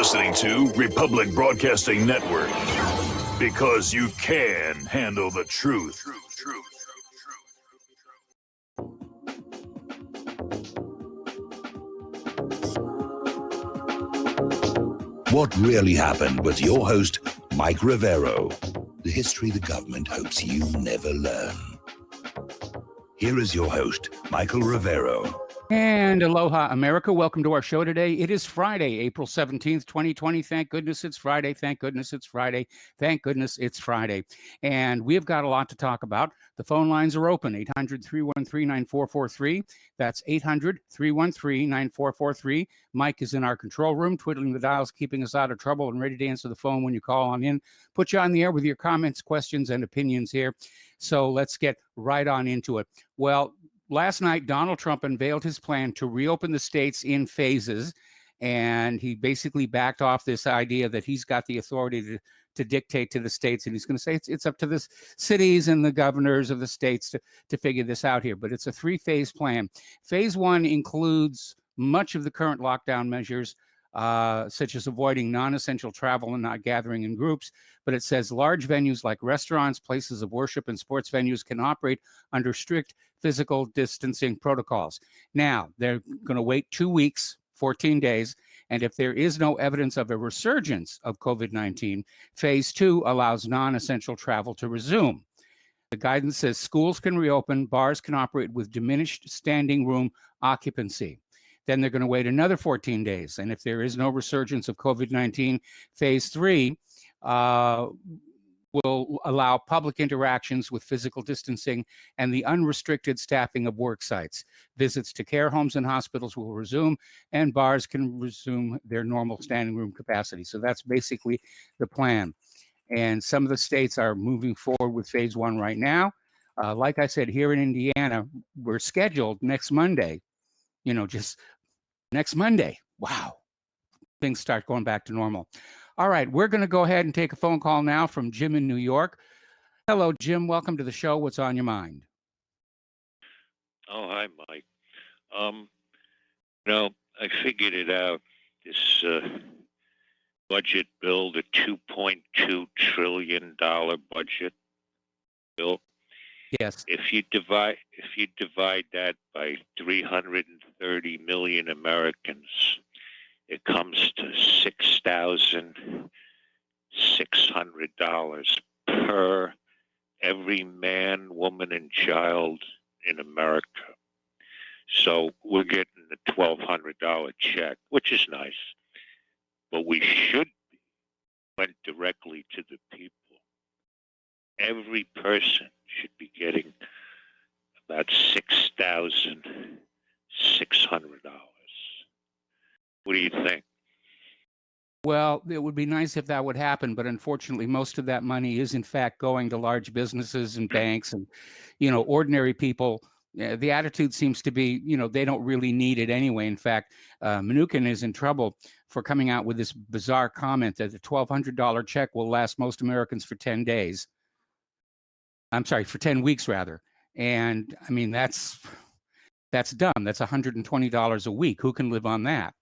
listening to Republic Broadcasting Network because you can handle the truth. What really happened with your host, Mike Rivero. The history the government hopes you never learn. Here is your host, Michael Rivero. And aloha, America. Welcome to our show today. It is Friday, April 17th, 2020. Thank goodness it's Friday. Thank goodness it's Friday. Thank goodness it's Friday. And we've got a lot to talk about. The phone lines are open, 800-313-9443. That's 800-313-9443. Mike is in our control room, twiddling the dials, keeping us out of trouble and ready to answer the phone when you call on in. Put you on the air with your comments, questions, and opinions here. So let's get right on into it. Well, last night, Donald Trump unveiled his plan to reopen the states in phases, and he basically backed off this idea that he's got the authority to dictate to the states, and he's going to say it's up to the cities and the governors of the states to figure this out here. But it's a three-phase plan. Phase one includes much of the current lockdown measures, such as avoiding non-essential travel and not gathering in groups. But it says large venues like restaurants, places of worship, and sports venues can operate under strict physical distancing protocols. Now, they're going to wait 2 weeks, 14 days, and if there is no evidence of a resurgence of COVID-19, phase two allows non-essential travel to resume. The guidance says schools can reopen, bars can operate with diminished standing room occupancy. Then they're going to wait another 14 days, and if there is no resurgence of COVID-19, phase three will allow public interactions with physical distancing and the unrestricted staffing of work sites. Visits to care homes and hospitals will resume, and bars can resume their normal standing room capacity. So that's basically the plan. And some of the states are moving forward with phase one right now. Like I said, here in Indiana, we're scheduled next Monday, just next Monday. Wow. Things start going back to normal. All right, we're going to go ahead and take a phone call now from Jim in New York. Hello, Jim. Welcome to the show. What's on your mind? Oh, hi, Mike. I figured it out. This budget bill, the $2.2 trillion budget bill. Yes. If you divide that by 330 million Americans, it comes to $6,600 per every man, woman, and child in America. So we're getting a $1,200 check, which is nice, but we should be went directly to the people. Every person should be getting about $6,600. What do you think? Well, it would be nice if that would happen, but unfortunately, most of that money is in fact going to large businesses and banks and, ordinary people. The attitude seems to be, they don't really need it anyway. In fact, Mnuchin is in trouble for coming out with this bizarre comment that the $1,200 check will last most Americans for 10 days. I'm sorry, for 10 weeks rather. And I mean, that's dumb. That's $120 a week. Who can live on that?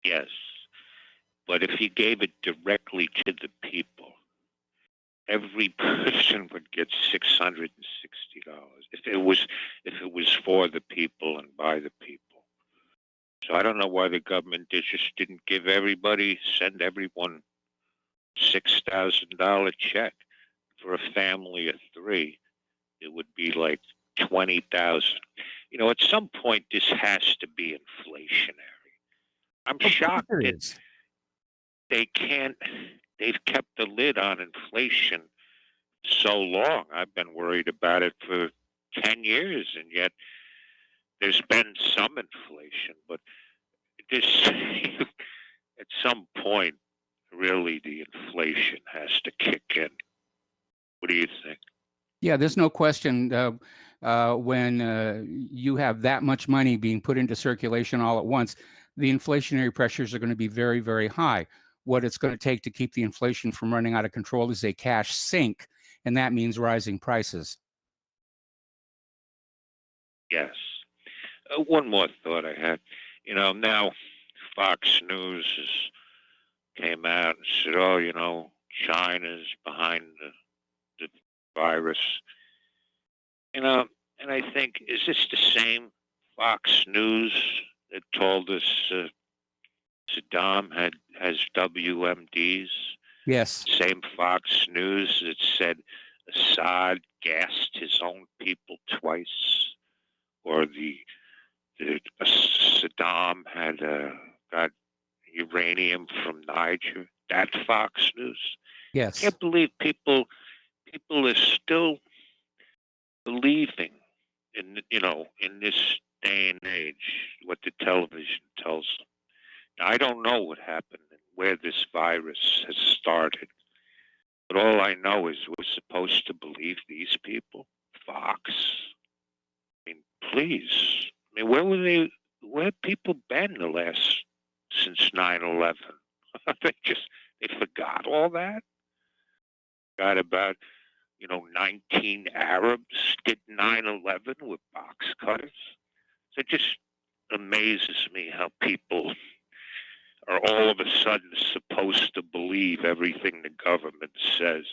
Yes, but if you gave it directly to the people, every person would get $660. If it was for the people and by the people. So I don't know why the government just didn't send everyone $6,000 check. For a family of three, it would be like $20,000. At some point this has to be inflationary. I'm shocked that they've kept the lid on inflation so long. I've been worried about it for 10 years, and yet there's been some inflation. But this, at some point, really the inflation has to kick in. What do you think? Yeah, there's no question when you have that much money being put into circulation all at once, the inflationary pressures are going to be very, very high. What it's going to take to keep the inflation from running out of control is a cash sink, and that means rising prices. Yes. One more thought I had. Now Fox News came out and said, "Oh, China's behind the virus." And I think, is this the same Fox News that told us Saddam has WMDs? Yes. Same Fox News that said Assad gassed his own people twice, or Saddam had got uranium from Niger. That Fox News. Yes. Can't believe people are still believing in this day and age what the television tells them. Now, I don't know what happened and where this virus has started, but all I know is we're supposed to believe these people. Fox. I mean, please. I mean, where have people been since 9/11? They forgot all that? Forgot about 19 Arabs did 9/11 with box cutters. So it just amazes me how people are all of a sudden supposed to believe everything the government says.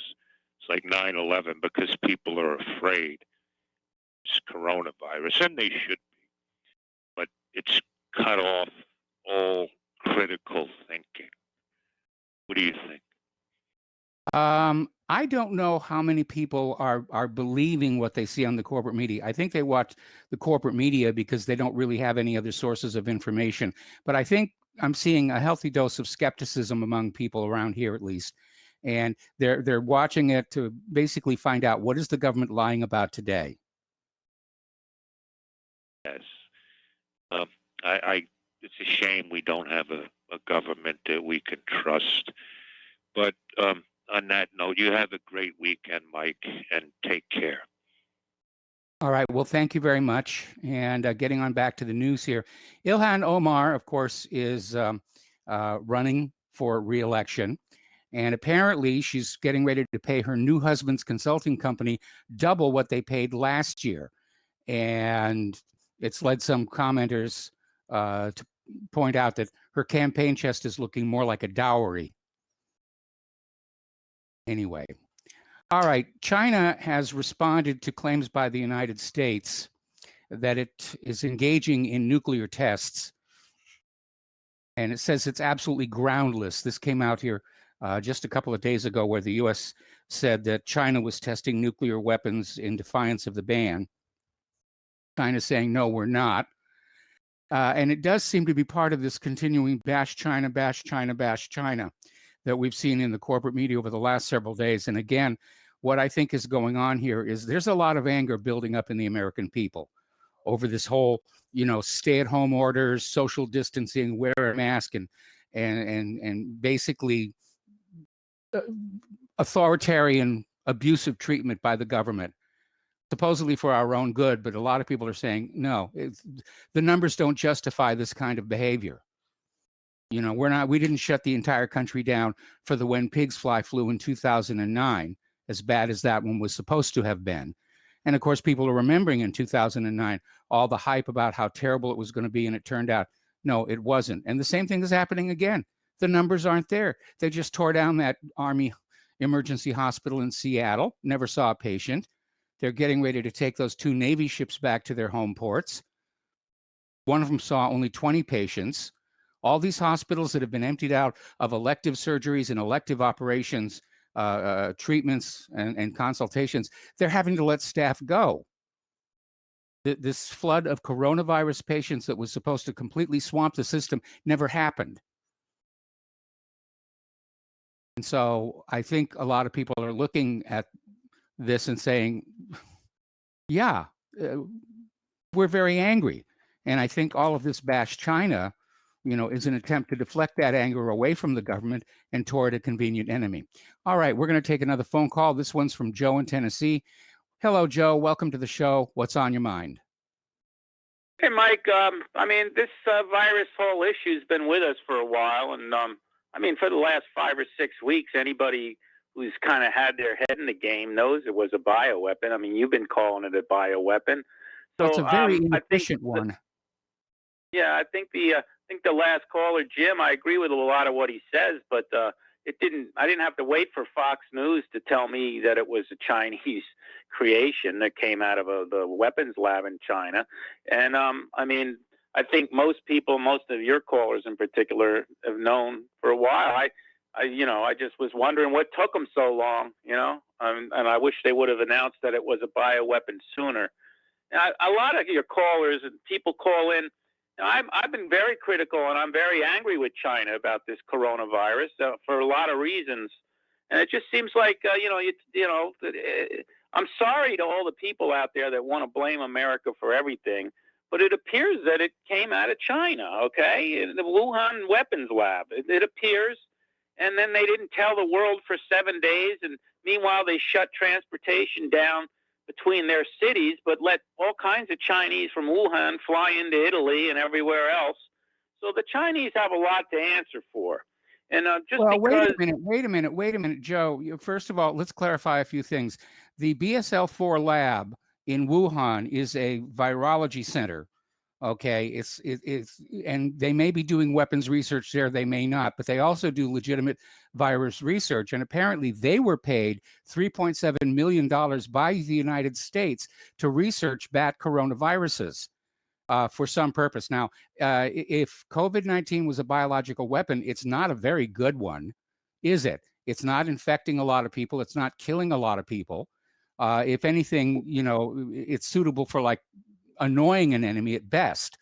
It's like 9/11 because people are afraid it's coronavirus, and they should be. But it's cut off all critical thinking. What do you think? I don't know how many people are believing what they see on the corporate media. I think they watch the corporate media because they don't really have any other sources of information. But I think I'm seeing a healthy dose of skepticism among people around here, at least, and they're watching it to basically find out what is the government lying about today. Yes. It's a shame we don't have a government that we can trust. But on that note, you have a great weekend, Mike, and take care. All right. Well, thank you very much. And getting on back to the news here, Ilhan Omar, of course, is running for re-election. And apparently she's getting ready to pay her new husband's consulting company double what they paid last year. And it's led some commenters to point out that her campaign chest is looking more like a dowry. Anyway. All right. China has responded to claims by the United States that it is engaging in nuclear tests. And it says it's absolutely groundless. This came out here just a couple of days ago, where the U.S. said that China was testing nuclear weapons in defiance of the ban. China saying, no, we're not. And it does seem to be part of this continuing bash China, bash China, bash China that we've seen in the corporate media over the last several days. And again, what I think is going on here is there's a lot of anger building up in the American people over this whole, stay-at-home orders, social distancing, wear a mask, and basically authoritarian, abusive treatment by the government, supposedly for our own good. But a lot of people are saying, no, the numbers don't justify this kind of behavior. We didn't shut the entire country down for the When Pigs Fly flu in 2009, as bad as that one was supposed to have been. And of course, people are remembering in 2009, all the hype about how terrible it was going to be. And it turned out, no, it wasn't. And the same thing is happening again. The numbers aren't there. They just tore down that Army emergency hospital in Seattle, never saw a patient. They're getting ready to take those 2 Navy ships back to their home ports. One of them saw only 20 patients. All these hospitals that have been emptied out of elective surgeries and elective operations, treatments and consultations, they're having to let staff go. This flood of coronavirus patients that was supposed to completely swamp the system never happened. And so I think a lot of people are looking at this and saying, yeah, we're very angry. And I think all of this bash China, is an attempt to deflect that anger away from the government and toward a convenient enemy. All right, we're going to take another phone call. This one's from Joe in Tennessee. Hello, Joe. Welcome to the show. What's on your mind? Hey, Mike. This virus whole issue's been with us for a while. And, for the last 5 or 6 weeks, anybody who's kind of had their head in the game knows it was a bioweapon. You've been calling it a bioweapon. So it's a very inefficient one. Yeah, I think the last caller, Jim, I agree with a lot of what he says, but I didn't have to wait for Fox News to tell me that it was a Chinese creation that came out of the weapons lab in China. And I mean, I think most people, most of your callers in particular, have known for a while. I just was wondering what took them so long, and I wish they would have announced that it was a bioweapon sooner. A lot of your callers and people call in. I've been very critical and I'm very angry with China about this coronavirus for a lot of reasons, and it just seems like I'm sorry to all the people out there that want to blame America for everything, but it appears that it came out of China. Okay, the Wuhan weapons lab. It appears, and then they didn't tell the world for 7 days, and meanwhile they shut transportation down between their cities, but let all kinds of Chinese from Wuhan fly into Italy and everywhere else. So the Chinese have a lot to answer for. And just Well, because. wait a minute, Joe. First of all, let's clarify a few things. The BSL-4 lab in Wuhan is a virology center. Okay, it's and they may be doing weapons research there, they may not, but they also do legitimate virus research. And apparently they were paid $3.7 million by the United States to research bat coronaviruses for some purpose. Now, if COVID-19 was a biological weapon, it's not a very good one, is it? It's not infecting a lot of people. It's not killing a lot of people. If anything, it's suitable for like annoying an enemy at best.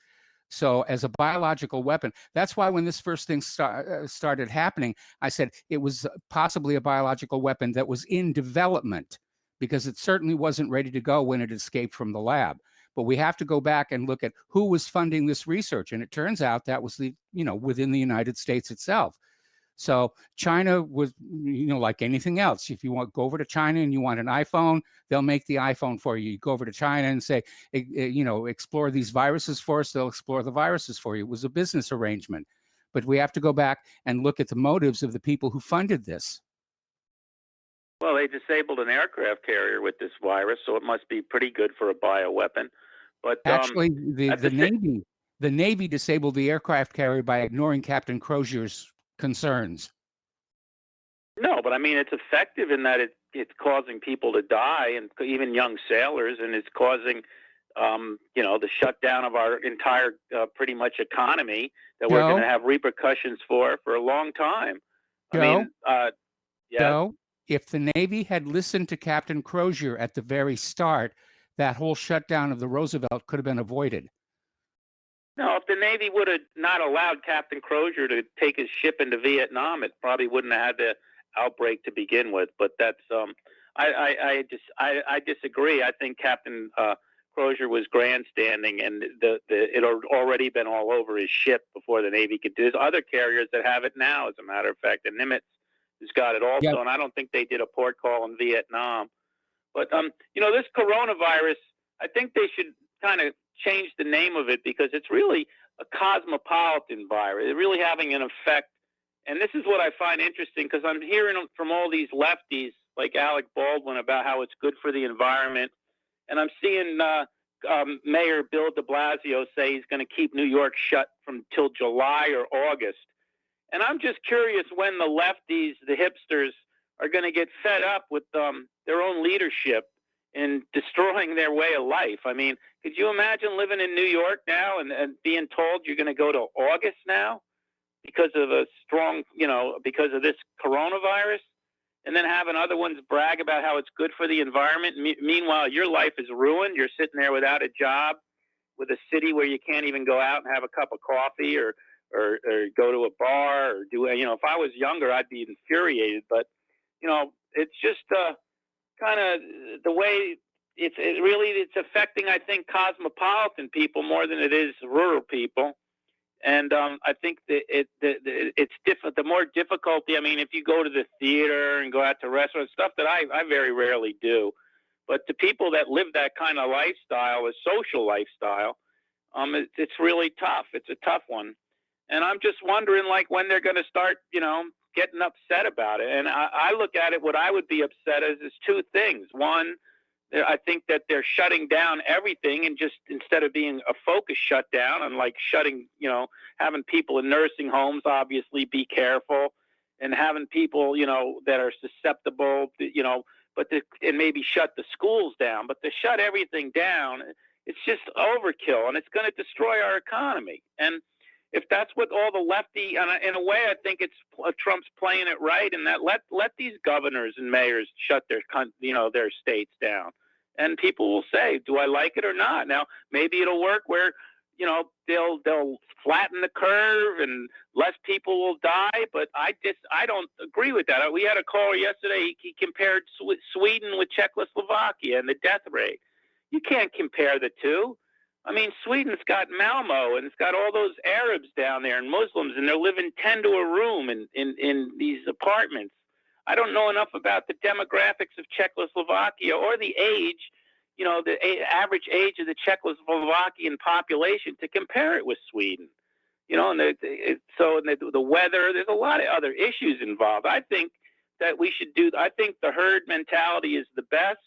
So as a biological weapon, that's why when this first thing started happening, I said it was possibly a biological weapon that was in development, because it certainly wasn't ready to go when it escaped from the lab. But we have to go back and look at who was funding this research. And it turns out that was within the United States itself. So China was, like anything else. If you go over to China and you want an iPhone, they'll make the iPhone for you. You go over to China and say, explore these viruses for us. They'll explore the viruses for you. It was a business arrangement. But we have to go back and look at the motives of the people who funded this. Well, they disabled an aircraft carrier with this virus, so it must be pretty good for a bioweapon. But actually, the Navy disabled the aircraft carrier by ignoring Captain Crozier's concerns. No, but I mean, it's effective in that it's causing people to die, and even young sailors, and it's causing, the shutdown of our entire pretty much economy that we're going to have repercussions for a long time. Joe, Joe, if the Navy had listened to Captain Crozier at the very start, that whole shutdown of the Roosevelt could have been avoided. No, if the Navy would have not allowed Captain Crozier to take his ship into Vietnam, it probably wouldn't have had the outbreak to begin with. But that's I disagree. I think Captain Crozier was grandstanding, and it had already been all over his ship before the Navy could do. There's other carriers that have it now, as a matter of fact, and Nimitz has got it also. Yep. And I don't think they did a port call in Vietnam. But this coronavirus, I think they should kind of change the name of it, because it's really a cosmopolitan virus. It's really having an effect. And this is what I find interesting, because I'm hearing from all these lefties like Alec Baldwin about how it's good for the environment. And I'm seeing Mayor Bill de Blasio say he's going to keep New York shut till July or August. And I'm just curious when the lefties, the hipsters, are going to get fed up with their own leadership in destroying their way of life. I mean, could you imagine living in New York now and being told you're going to go to August now because of because of this coronavirus, and then having other ones brag about how it's good for the environment? Meanwhile, your life is ruined. You're sitting there without a job, with a city where you can't even go out and have a cup of coffee or go to a bar or do, if I was younger, I'd be infuriated. But, it's just kind of the way it's affecting, I think, cosmopolitan people more than it is rural people. And I think that it's different. The more difficulty, I mean, if you go to the theater and go out to restaurants, stuff that I very rarely do, but the people that live that kind of lifestyle, a social lifestyle, it's really tough. It's a tough one. And I'm just wondering, like, when they're going to start, getting upset about it. And I look at it, what I would be upset is two things. One, I think that they're shutting down everything, and just instead of being a focused shutdown and like shutting, having people in nursing homes obviously be careful, and having people, that are susceptible, and maybe shut the schools down, but to shut everything down, it's just overkill, and it's going to destroy our economy. And if that's what all the lefty, and in a way, I think it's Trump's playing it right, and that let these governors and mayors shut their states down, and people will say, do I like it or not? Now, maybe it'll work where, they'll flatten the curve and less people will die, but I don't agree with that. We had a caller yesterday. He compared Sweden with Czechoslovakia and the death rate. You can't compare the two. I mean, Sweden's got Malmo, and it's got all those Arabs down there and Muslims, and they're living 10 to a room in these apartments. I don't know enough about the demographics of Czechoslovakia or the age, the average age of the Czechoslovakian population to compare it with Sweden. And the weather, there's a lot of other issues involved. I think that I think the herd mentality is the best.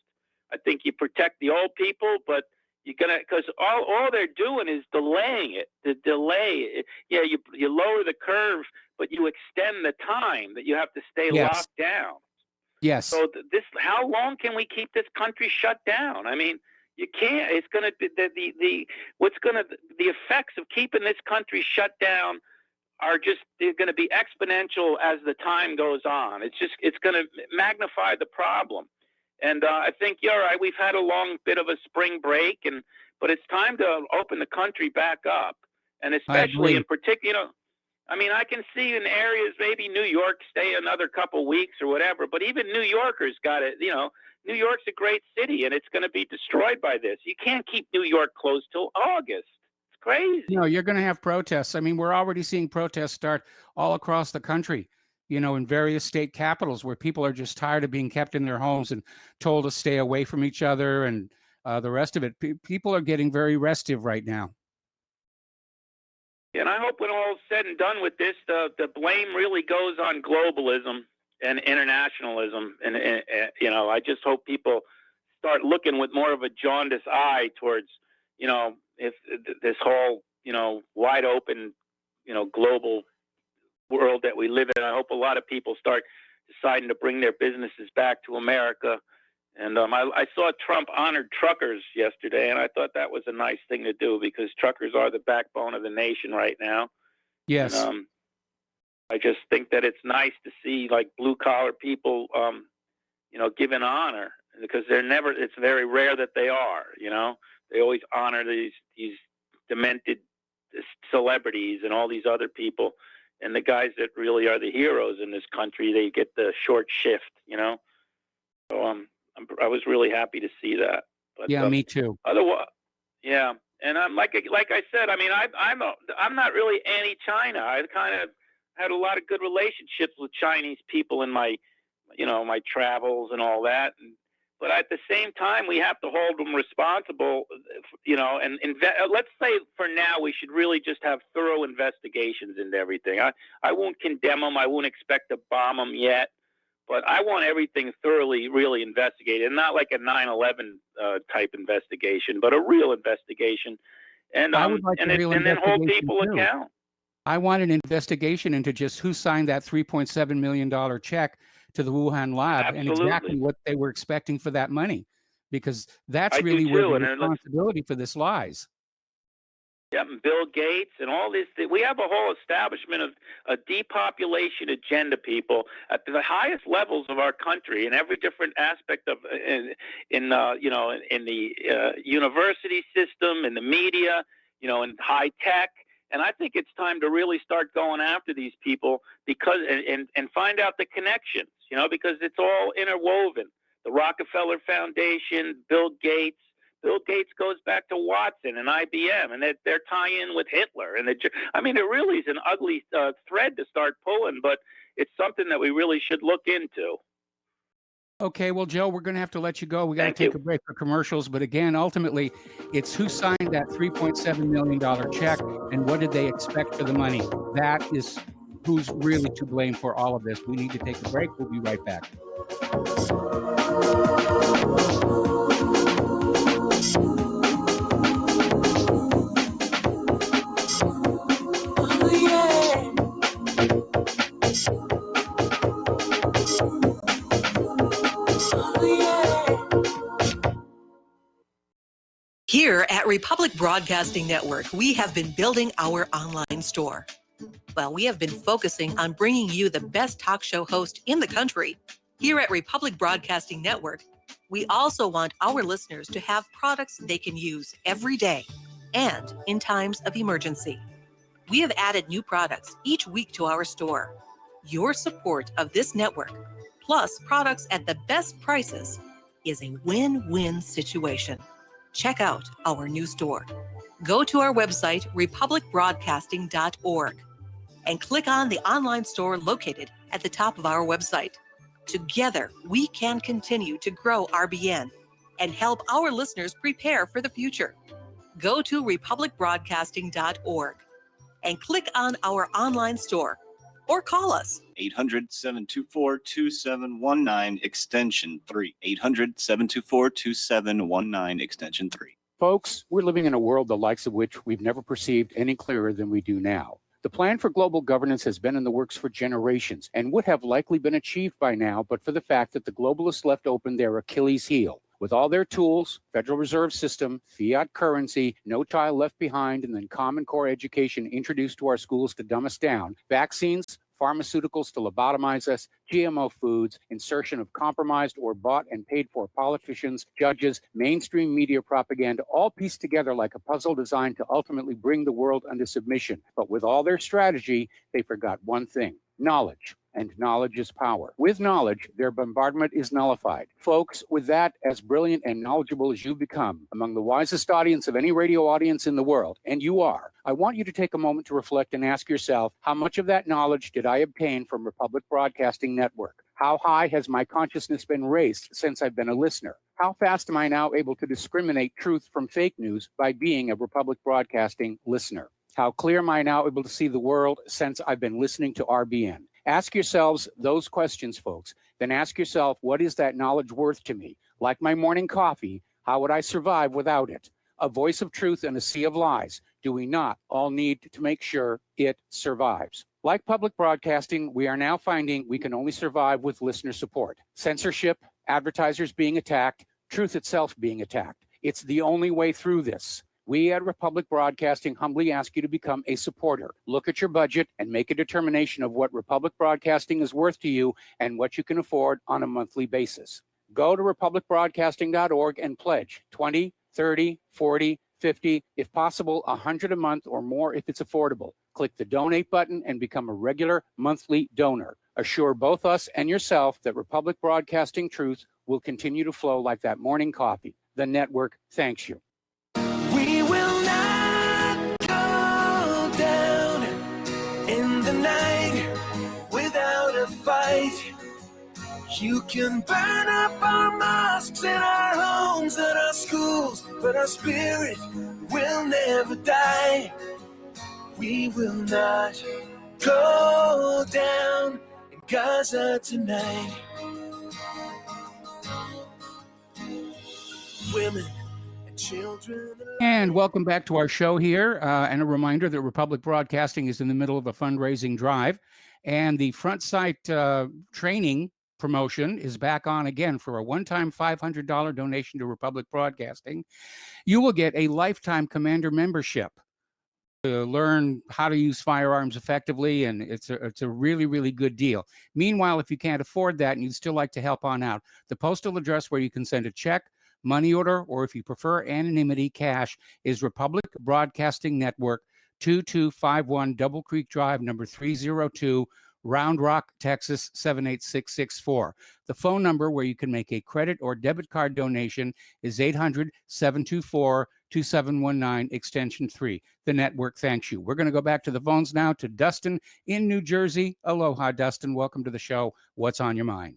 I think you protect the old people, but because all they're doing is delaying it. The delay, you lower the curve, but you extend the time that you have to stay locked down. Yes. So how long can we keep this country shut down? I mean, you can't. It's going to be the effects of keeping this country shut down they're going to be exponential as the time goes on. It's going to magnify the problem. And I think you're right. We've had a long bit of a spring break, but it's time to open the country back up, and especially in particular, I can see in areas, maybe New York, stay another couple weeks or whatever, but even New Yorkers got it. New York's a great city, and it's going to be destroyed by this. You can't keep New York closed till August. It's crazy. No, you're going to have protests. We're already seeing protests start all across the country. In various state capitals where people are just tired of being kept in their homes and told to stay away from each other and the rest of it. People are getting very restive right now. And I hope when all is said and done with this, the blame really goes on globalism and internationalism. And I just hope people start looking with more of a jaundiced eye towards, if this whole, wide open, global world that we live in. I hope a lot of people start deciding to bring their businesses back to America. And I saw Trump honored truckers yesterday, and I thought that was a nice thing to do, because truckers are the backbone of the nation right now. Yes. And, I just think that it's nice to see like blue collar people, given honor, because it's very rare that they are, they always honor these demented celebrities and all these other people. And the guys that really are the heroes in this country, they get the short shift, So I was really happy to see that. But, yeah, me too. Otherwise, yeah, and I'm like I said, I'm not really anti-China. I kind of had a lot of good relationships with Chinese people in my, my travels and all that. But at the same time, we have to hold them responsible, and let's say for now, we should really just have thorough investigations into everything. I won't condemn them. I won't expect to bomb them yet, but I want everything thoroughly, really investigated, and not like a 9/11 type investigation, but a real investigation. And I would like and then hold people account. I want an investigation into just who signed that $3.7 million check to the Wuhan lab. Absolutely. And exactly what they were expecting for that money, because that's I really do where too, the and responsibility for this lies. Yeah, and Bill Gates and all this. We have a whole establishment of a depopulation agenda, people, at the highest levels of our country, in every different aspect of in the university system, in the media, in high tech. And I think it's time to really start going after these people, because and find out the connections, because it's all interwoven. The Rockefeller Foundation, Bill Gates. Bill Gates goes back to Watson and IBM, and they're tie-in with Hitler. And it really is an ugly thread to start pulling, but it's something that we really should look into. Okay, well, Joe, we're going to have to let you go. We got to take a break for commercials. But again, ultimately, it's who signed that $3.7 million check and what did they expect for the money. That is who's really to blame for all of this. We need to take a break. We'll be right back. Republic Broadcasting Network, we have been building our online store. Well, we have been focusing on bringing you the best talk show host in the country. Here at Republic Broadcasting Network, we also want our listeners to have products they can use every day and in times of emergency. We have added new products each week to our store. Your support of this network, plus products at the best prices, is a win-win situation. Check out our new store. Go to our website, republicbroadcasting.org, and click on the online store located at the top of our website. Together, we can continue to grow RBN and help our listeners prepare for the future. Go to republicbroadcasting.org and click on our online store or call us. 800-724-2719, extension 3. 800-724-2719, extension 3. Folks, we're living in a world the likes of which we've never perceived any clearer than we do now. The plan for global governance has been in the works for generations and would have likely been achieved by now, but for the fact that the globalists left open their Achilles heel. With all their tools, Federal Reserve System, fiat currency, no child left behind, and then Common Core education introduced to our schools to dumb us down, vaccines, pharmaceuticals to lobotomize us, GMO foods, insertion of compromised or bought and paid for politicians, judges, mainstream media propaganda, all pieced together like a puzzle designed to ultimately bring the world under submission. But with all their strategy, they forgot one thing: knowledge. And knowledge is power. With knowledge, their bombardment is nullified. Folks, with that, as brilliant and knowledgeable as you've become, among the wisest audience of any radio audience in the world, and you are, I want you to take a moment to reflect and ask yourself, how much of that knowledge did I obtain from Republic Broadcasting Network? How high has my consciousness been raised since I've been a listener? How fast am I now able to discriminate truth from fake news by being a Republic Broadcasting listener? How clear am I now able to see the world since I've been listening to RBN? Ask yourselves those questions, folks. Then ask yourself, what is that knowledge worth to me? Like my morning coffee, how would I survive without it? A voice of truth in a sea of lies. Do we not all need to make sure it survives? Like public broadcasting, we are now finding we can only survive with listener support. Censorship, advertisers being attacked, truth itself being attacked. It's the only way through this. We at Republic Broadcasting humbly ask you to become a supporter. Look at your budget and make a determination of what Republic Broadcasting is worth to you and what you can afford on a monthly basis. Go to republicbroadcasting.org and pledge 20, 30, 40, 50, if possible, 100 a month or more if it's affordable. Click the donate button and become a regular monthly donor. Assure both us and yourself that Republic Broadcasting truth will continue to flow like that morning coffee. The network thanks you. We will not go down in the night without a fight. You can burn up our mosques and our homes and our schools, but our spirit will never die. We will not go down in Gaza tonight. Women, children. And welcome back to our show here. And a reminder that Republic Broadcasting is in the middle of a fundraising drive. And the front site training promotion is back on again for a one-time $500 donation to Republic Broadcasting. You will get a lifetime commander membership to learn how to use firearms effectively, and it's a really, really good deal. Meanwhile, if you can't afford that and you'd still like to help on out, the postal address where you can send a check, money order, or if you prefer anonymity, cash, is Republic Broadcasting Network, 2251 Double Creek Drive, number 302, Round Rock, Texas, 78664. The phone number where you can make a credit or debit card donation is 800-724-2719, extension 3. The network thanks you. We're going to go back to the phones now to Dustin in New Jersey. Aloha, Dustin. Welcome to the show. What's on your mind?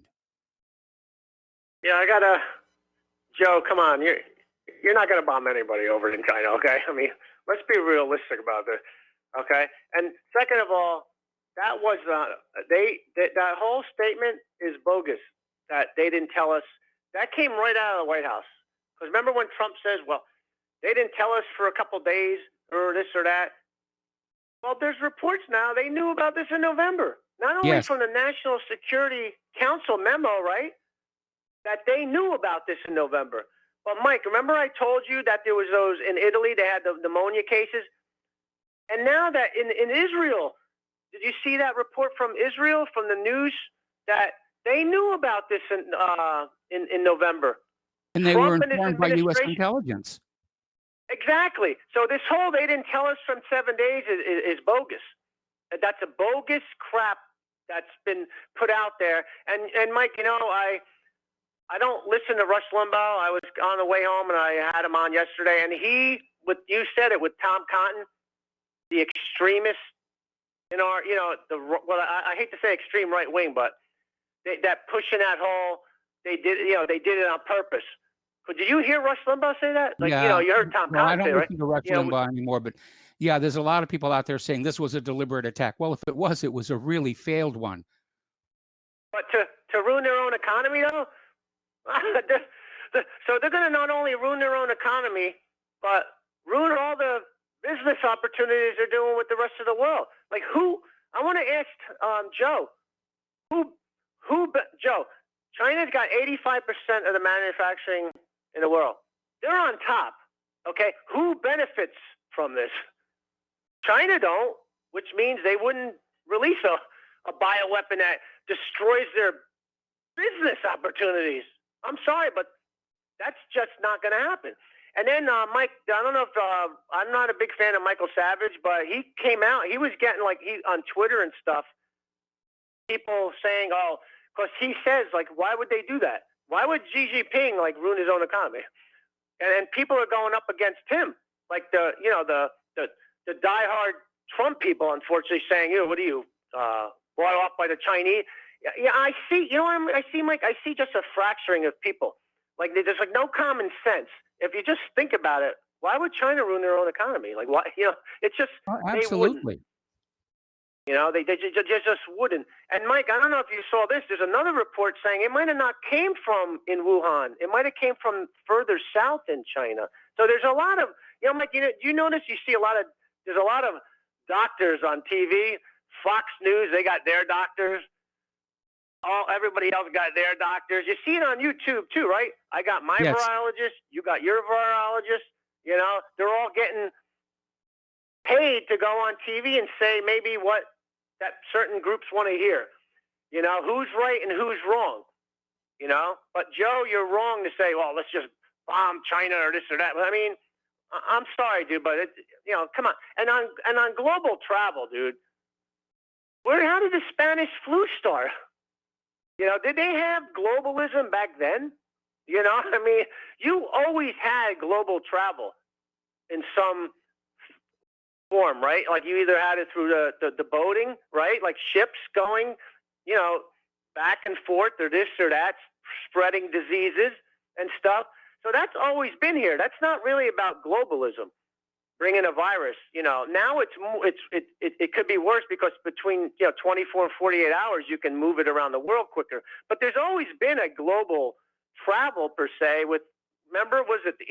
Yeah, Joe, come on. You're not going to bomb anybody over in China, okay? I mean, let's be realistic about this, okay? And second of all, that was that whole statement is bogus. That they didn't tell us. That came right out of the White House. Because remember when Trump says, "Well, they didn't tell us for a couple days or this or that." Well, there's reports now. They knew about this in November. Not only from the National Security Council memo, right? That they knew about this in November. But Mike, remember I told you that there was those in Italy, they had the pneumonia cases? And now that in Israel, did you see that report from Israel, from the news, that they knew about this in November? And they Trump were and his informed by U.S. administration- intelligence. Exactly. So this whole "they didn't tell us" from 7 days is bogus. That's a bogus crap that's been put out there. And Mike, you know, I don't listen to Rush Limbaugh. I was on the way home and I had him on yesterday, and you said it with Tom Cotton, the extremist in our, you know, I hate to say extreme right wing, but that pushing that whole, they did it on purpose. But did you hear Rush Limbaugh say that? Like, Yeah. you know, you heard Tom Well, I Cotton don't say, right? listen to Rush Limbaugh anymore, but yeah, there's a lot of people out there saying this was a deliberate attack. Well, if it was a really failed one. But to ruin their own economy, though? So they're going to not only ruin their own economy, but ruin all the business opportunities they're doing with the rest of the world. Like I want to ask Joe, Joe, China's got 85% of the manufacturing in the world. They're on top, okay? Who benefits from this? China don't, which means they wouldn't release a bioweapon that destroys their business opportunities. I'm sorry, but that's just not going to happen. And then, Mike, I don't know if I'm not a big fan of Michael Savage, but he came out. He was getting on Twitter and stuff, people saying, oh, because he says, like, why would they do that? Why would Xi Jinping ruin his own economy? And people are going up against him, like the diehard Trump people, unfortunately, saying, what are you brought off by the Chinese? Yeah, I see. You know what I see, Mike? I see just a fracturing of people. Like there's no common sense. If you just think about it, why would China ruin their own economy? Like why? It's just Absolutely. They just wouldn't. And Mike, I don't know if you saw this. There's another report saying it might have not came from in Wuhan. It might have came from further south in China. So there's a lot of, Mike. Do you notice? You see there's a lot of doctors on TV. Fox News, they got their doctors. Everybody else got their doctors. You see it on YouTube too, right? I got my virologist. You got your virologist. They're all getting paid to go on TV and say maybe what that certain groups want to hear. Who's right and who's wrong. But Joe, you're wrong to say, well, let's just bomb China or this or that. But I mean, I'm sorry, dude, but come on. And on global travel, dude, how did the Spanish flu start? Did they have globalism back then? I mean, you always had global travel in some form, right? Like you either had it through the boating, right? Like ships going, back and forth or this or that, spreading diseases and stuff. So that's always been here. That's not really about globalism, bringing a virus. Now it could be worse because between 24 and 48 hours you can move it around the world quicker. But there's always been a global travel per se. Remember, was it the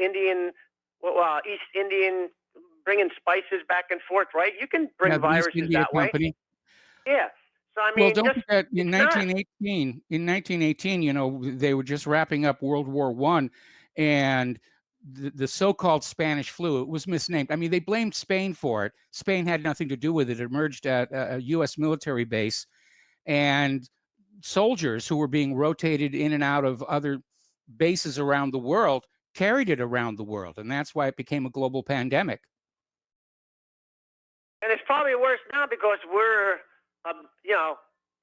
East Indian bringing spices back and forth, right? You can bring viruses that way. Yeah. So I mean, well, don't forget in 1918, they were just wrapping up World War I, and the so-called Spanish flu, it was misnamed. I mean, they blamed Spain for it. Spain had nothing to do with it. It emerged at a U.S. military base, and soldiers who were being rotated in and out of other bases around the world carried it around the world, and that's why it became a global pandemic. And it's probably worse now because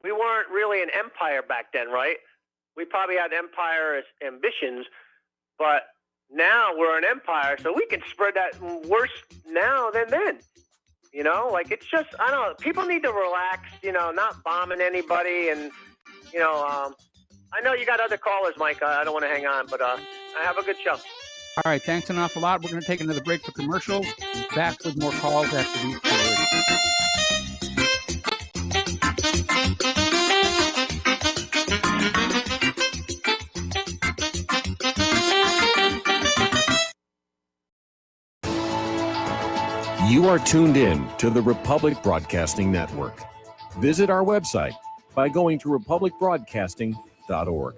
we weren't really an empire back then, right? We probably had empire ambitions, but now we're an empire, so we can spread that worse now than then. It's just, I don't know, people need to relax, not bombing anybody. And, I know you got other callers, Mike. I don't want to hang on, but have a good show. All right, thanks an awful lot. We're going to take another break for commercials. Back with more calls after these words. You are tuned in to the Republic Broadcasting Network. Visit our website by going to republicbroadcasting.org.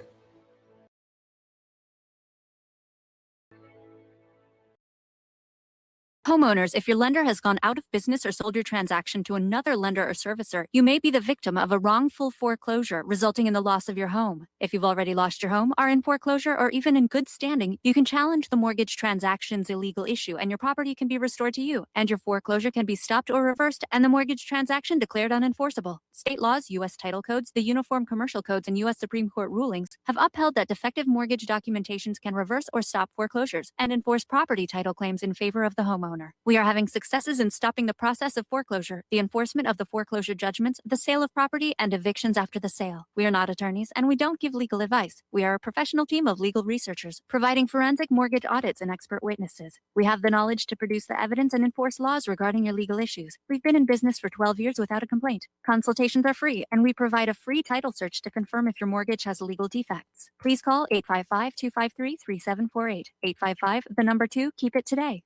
Homeowners, if your lender has gone out of business or sold your transaction to another lender or servicer, you may be the victim of a wrongful foreclosure, resulting in the loss of your home. If you've already lost your home, are in foreclosure, or even in good standing, you can challenge the mortgage transaction's illegal issue, and your property can be restored to you, and your foreclosure can be stopped or reversed, and the mortgage transaction declared unenforceable. State laws, U.S. title codes, the Uniform Commercial Codes, and U.S. Supreme Court rulings have upheld that defective mortgage documentations can reverse or stop foreclosures and enforce property title claims in favor of the homeowner. We are having successes in stopping the process of foreclosure, the enforcement of the foreclosure judgments, the sale of property, and evictions after the sale. We are not attorneys, and we don't give legal advice. We are a professional team of legal researchers, providing forensic mortgage audits and expert witnesses. We have the knowledge to produce the evidence and enforce laws regarding your legal issues. We've been in business for 12 years without a complaint. Consultations are free, and we provide a free title search to confirm if your mortgage has legal defects. Please call 855-253-3748. 855, the number 2, keep it today.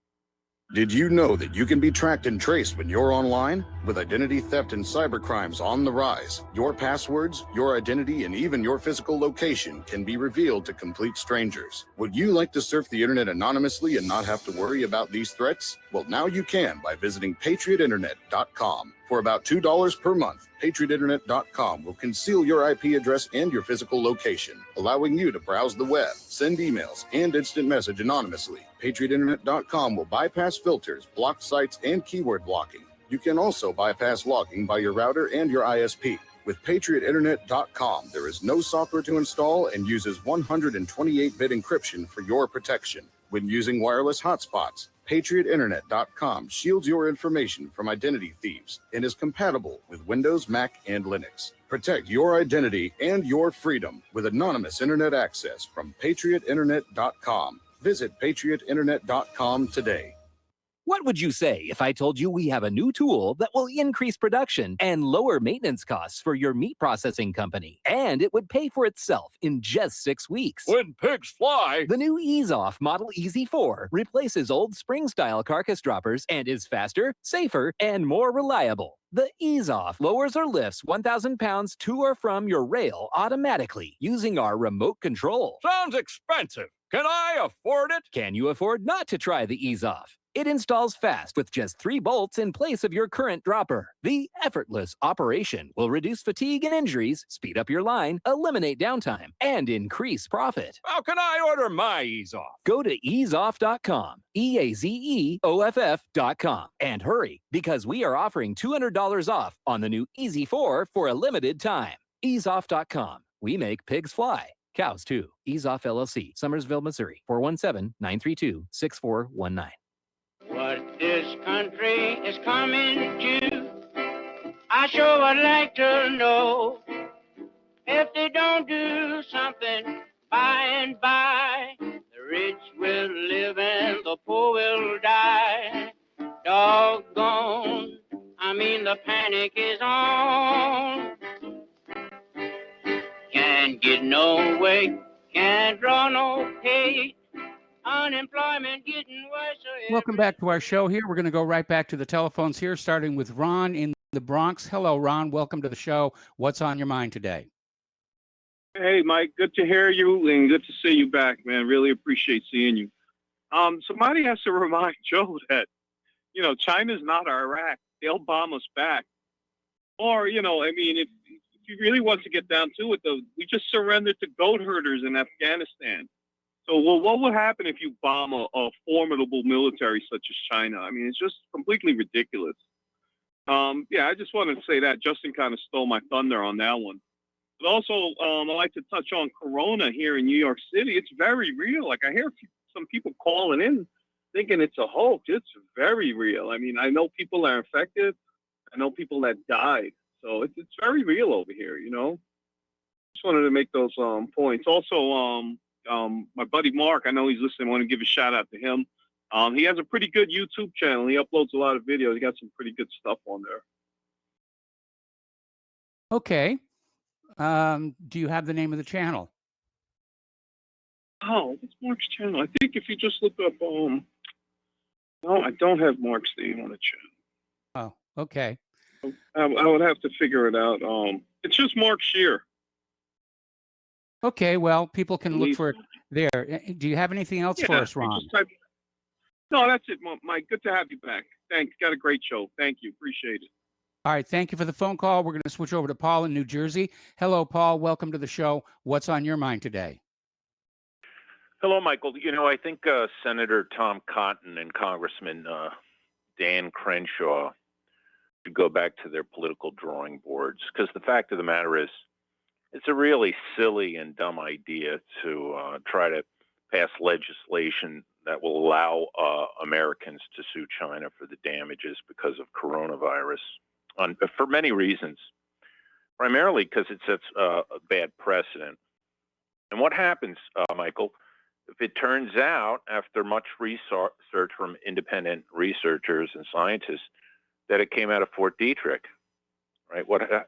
Did you know that you can be tracked and traced when you're online? With identity theft and cybercrimes on the rise, your passwords, your identity, and even your physical location can be revealed to complete strangers. Would you like to surf the internet anonymously and not have to worry about these threats? Well, now you can by visiting patriotinternet.com. For about $2 per month, patriotinternet.com will conceal your IP address and your physical location, allowing you to browse the web, send emails, and instant message anonymously. patriotinternet.com will bypass filters, blocked sites, and keyword blocking. You can also bypass logging by your router and your ISP. With patriotinternet.com, there is no software to install and uses 128-bit encryption for your protection. When using wireless hotspots, patriotinternet.com shields your information from identity thieves and is compatible with Windows, Mac, and Linux. Protect your identity and your freedom with anonymous internet access from patriotinternet.com. Visit patriotinternet.com today. What would you say if I told you we have a new tool that will increase production and lower maintenance costs for your meat processing company? And it would pay for itself in just 6 weeks. When pigs fly! The new EaseOff Model EZ4 replaces old spring-style carcass droppers and is faster, safer, and more reliable. The EaseOff lowers or lifts 1,000 pounds to or from your rail automatically using our remote control. Sounds expensive. Can I afford it? Can you afford not to try the EaseOff? It installs fast with just 3 bolts in place of your current dropper. The effortless operation will reduce fatigue and injuries, speed up your line, eliminate downtime, and increase profit. How can I order my EaseOff? Go to easeoff.com, EAZEOFF.com, and hurry because we are offering $200 off on the new EZ4 for a limited time. Easeoff.com. We make pigs fly. Cows too. EaseOff LLC, Summersville, Missouri, 417-932-6419. What this country is coming to, I sure would like to know. If they don't do something by and by, the rich will live and the poor will die. Doggone, the panic is on. Can't get no way, can't draw no pay. Unemployment getting worse. Welcome back to our show here. We're going to go right back to the telephones here, starting with Ron in the Bronx. Hello, Ron. Welcome to the show. What's on your mind today? Hey, Mike. Good to hear you and good to see you back, man. Really appreciate seeing you. Somebody has to remind Joe that, China's not Iraq. They'll bomb us back. Or, if you really want to get down to it, though, we just surrendered to goat herders in Afghanistan. So, what would happen if you bomb a formidable military such as China? It's just completely ridiculous. I just wanted to say that. Justin kind of stole my thunder on that one. But also, I'd like to touch on Corona here in New York City. It's very real. Like, I hear some people calling in thinking it's a hoax. It's very real. I know people are infected. I know people that died. So it's very real over here, Just wanted to make those points. Also, my buddy Mark, I know he's listening. I want to give a shout out to him. He has a pretty good YouTube channel. He uploads a lot of videos. He got some pretty good stuff on there. Okay. Do you have the name of the channel? Oh, what's Mark's channel? I think if you just look up, no, I don't have Mark's name on the channel. Oh, okay. I would have to figure it out. It's just Mark Shear. Okay, well, people can look for it there. Do you have anything else for us, Ron? No, that's it, Mike. Good to have you back. Thanks. Got a great show. Thank you. Appreciate it. All right. Thank you for the phone call. We're going to switch over to Paul in New Jersey. Hello, Paul. Welcome to the show. What's on your mind today? Hello, Michael. I think Senator Tom Cotton and Congressman Dan Crenshaw should go back to their political drawing boards, because the fact of the matter is it's a really silly and dumb idea to try to pass legislation that will allow Americans to sue China for the damages because of coronavirus for many reasons, primarily because it sets a bad precedent. And what happens, Michael, if it turns out, after much research from independent researchers and scientists, that it came out of Fort Detrick, right?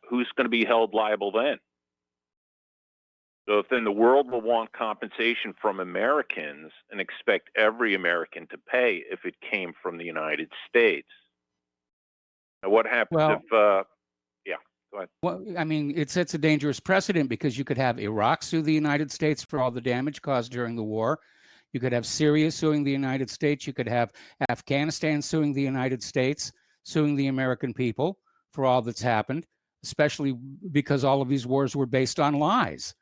Who's going to be held liable then? So if then the world will want compensation from Americans and expect every American to pay if it came from the United States. Now, what happens if, yeah, go ahead. Well, I mean, it sets a dangerous precedent, because you could have Iraq sue the United States for all the damage caused during the war. You could have Syria suing the United States. You could have Afghanistan suing the United States, suing the American people for all that's happened, especially because all of these wars were based on lies.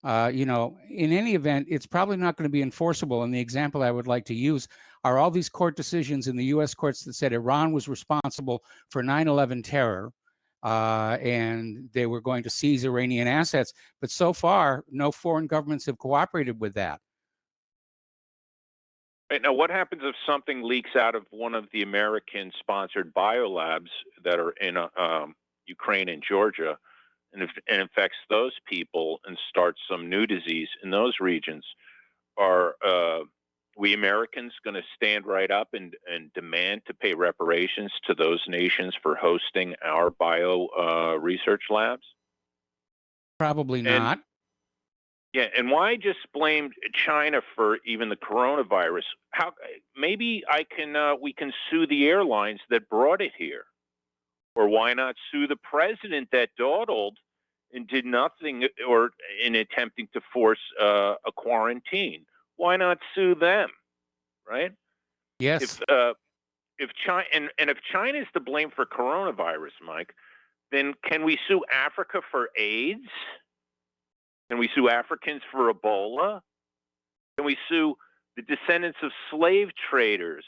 In any event, it's probably not going to be enforceable. And the example I would like to use are all these court decisions in the U.S. courts that said Iran was responsible for 9/11 terror, and they were going to seize Iranian assets. But so far, no foreign governments have cooperated with that. Right, now, what happens if something leaks out of one of the American-sponsored biolabs that are in Ukraine and Georgia, and infects those people and starts some new disease in those regions? Are we Americans going to stand right up and demand to pay reparations to those nations for hosting our bio research labs? Probably not. Yeah, and why just blame China for even the coronavirus? How maybe we can sue the airlines that brought it here, or why not sue the president that dawdled and did nothing, or in attempting to force a quarantine? Why not sue them, right? Yes. If China and if China is to blame for coronavirus, Mike, then can we sue Africa for AIDS? Can we sue Africans for Ebola? Can we sue the descendants of slave traders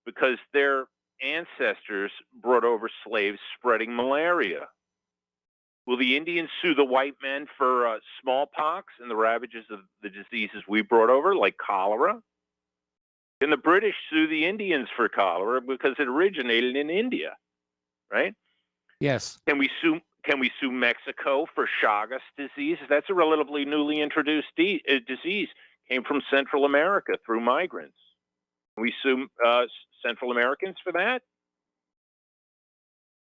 because their ancestors brought over slaves spreading malaria? Will the Indians sue the white men for smallpox and the ravages of the diseases we brought over, like cholera? Can the British sue the Indians for cholera because it originated in India, right? Yes. Can we sue Mexico for Chagas disease? That's a relatively newly introduced disease. Came from Central America through migrants. Can we sue Central Americans for that?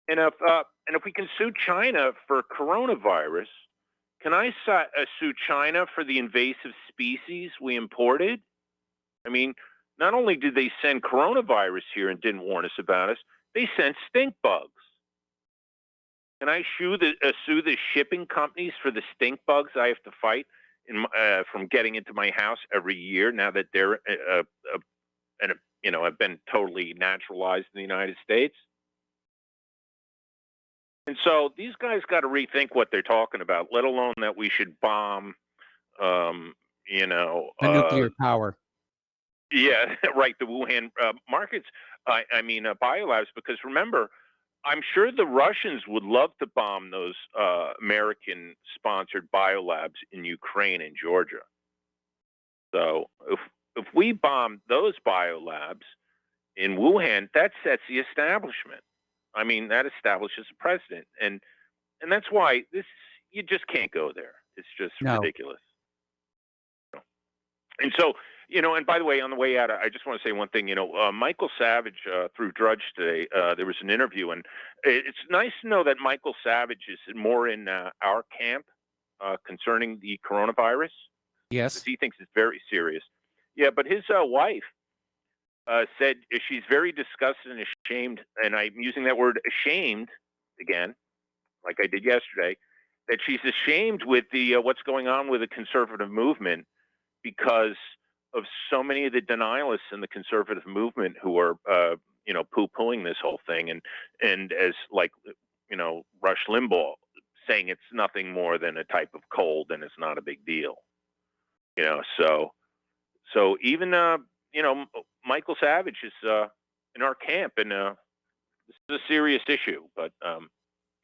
And if we can sue China for coronavirus, can I sue China for the invasive species we imported? I mean, not only did they send coronavirus here and didn't warn us about us, they sent stink bugs. Can I sue the shipping companies for the stink bugs I have to fight from getting into my house every year now that they're have been totally naturalized in the United States? And so these guys got to rethink what they're talking about, let alone that we should bomb, the nuclear power. Yeah, right. The Wuhan markets, biolabs, because remember, I'm sure the Russians would love to bomb those American-sponsored biolabs in Ukraine and Georgia. So if we bomb those biolabs in Wuhan, that sets the establishment. I mean, that establishes a precedent, and that's why you just can't go there. It's just ridiculous. And so, and by the way, on the way out, I just want to say one thing. Michael Savage through Drudge today, there was an interview, and it's nice to know that Michael Savage is more in our camp concerning the coronavirus. Yes. Because he thinks it's very serious. Yeah, but his wife said she's very disgusted and ashamed, and I'm using that word ashamed again, like I did yesterday, that she's ashamed with the what's going on with the conservative movement, because so many of the denialists in the conservative movement who are poo-pooing this whole thing, and as like Rush Limbaugh saying it's nothing more than a type of cold and it's not a big deal. So even Michael Savage is in our camp, and this is a serious issue, but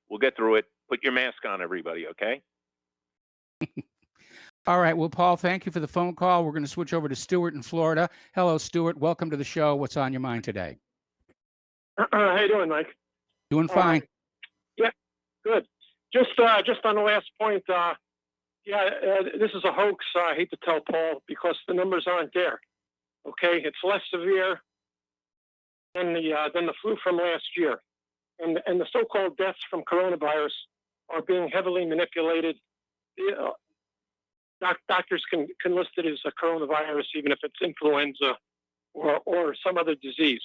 we'll get through it. Put your mask on, everybody, okay? All right. Well, Paul, thank you for the phone call. We're going to switch over to Stuart in Florida. Hello, Stuart. Welcome to the show. What's on your mind today? How you doing, Mike? Doing fine. Yeah, good. Just on the last point, this is a hoax. I hate to tell Paul because the numbers aren't there. Okay, it's less severe than the flu from last year, and the so-called deaths from coronavirus are being heavily manipulated. Doctors can list it as a coronavirus even if it's influenza or some other disease.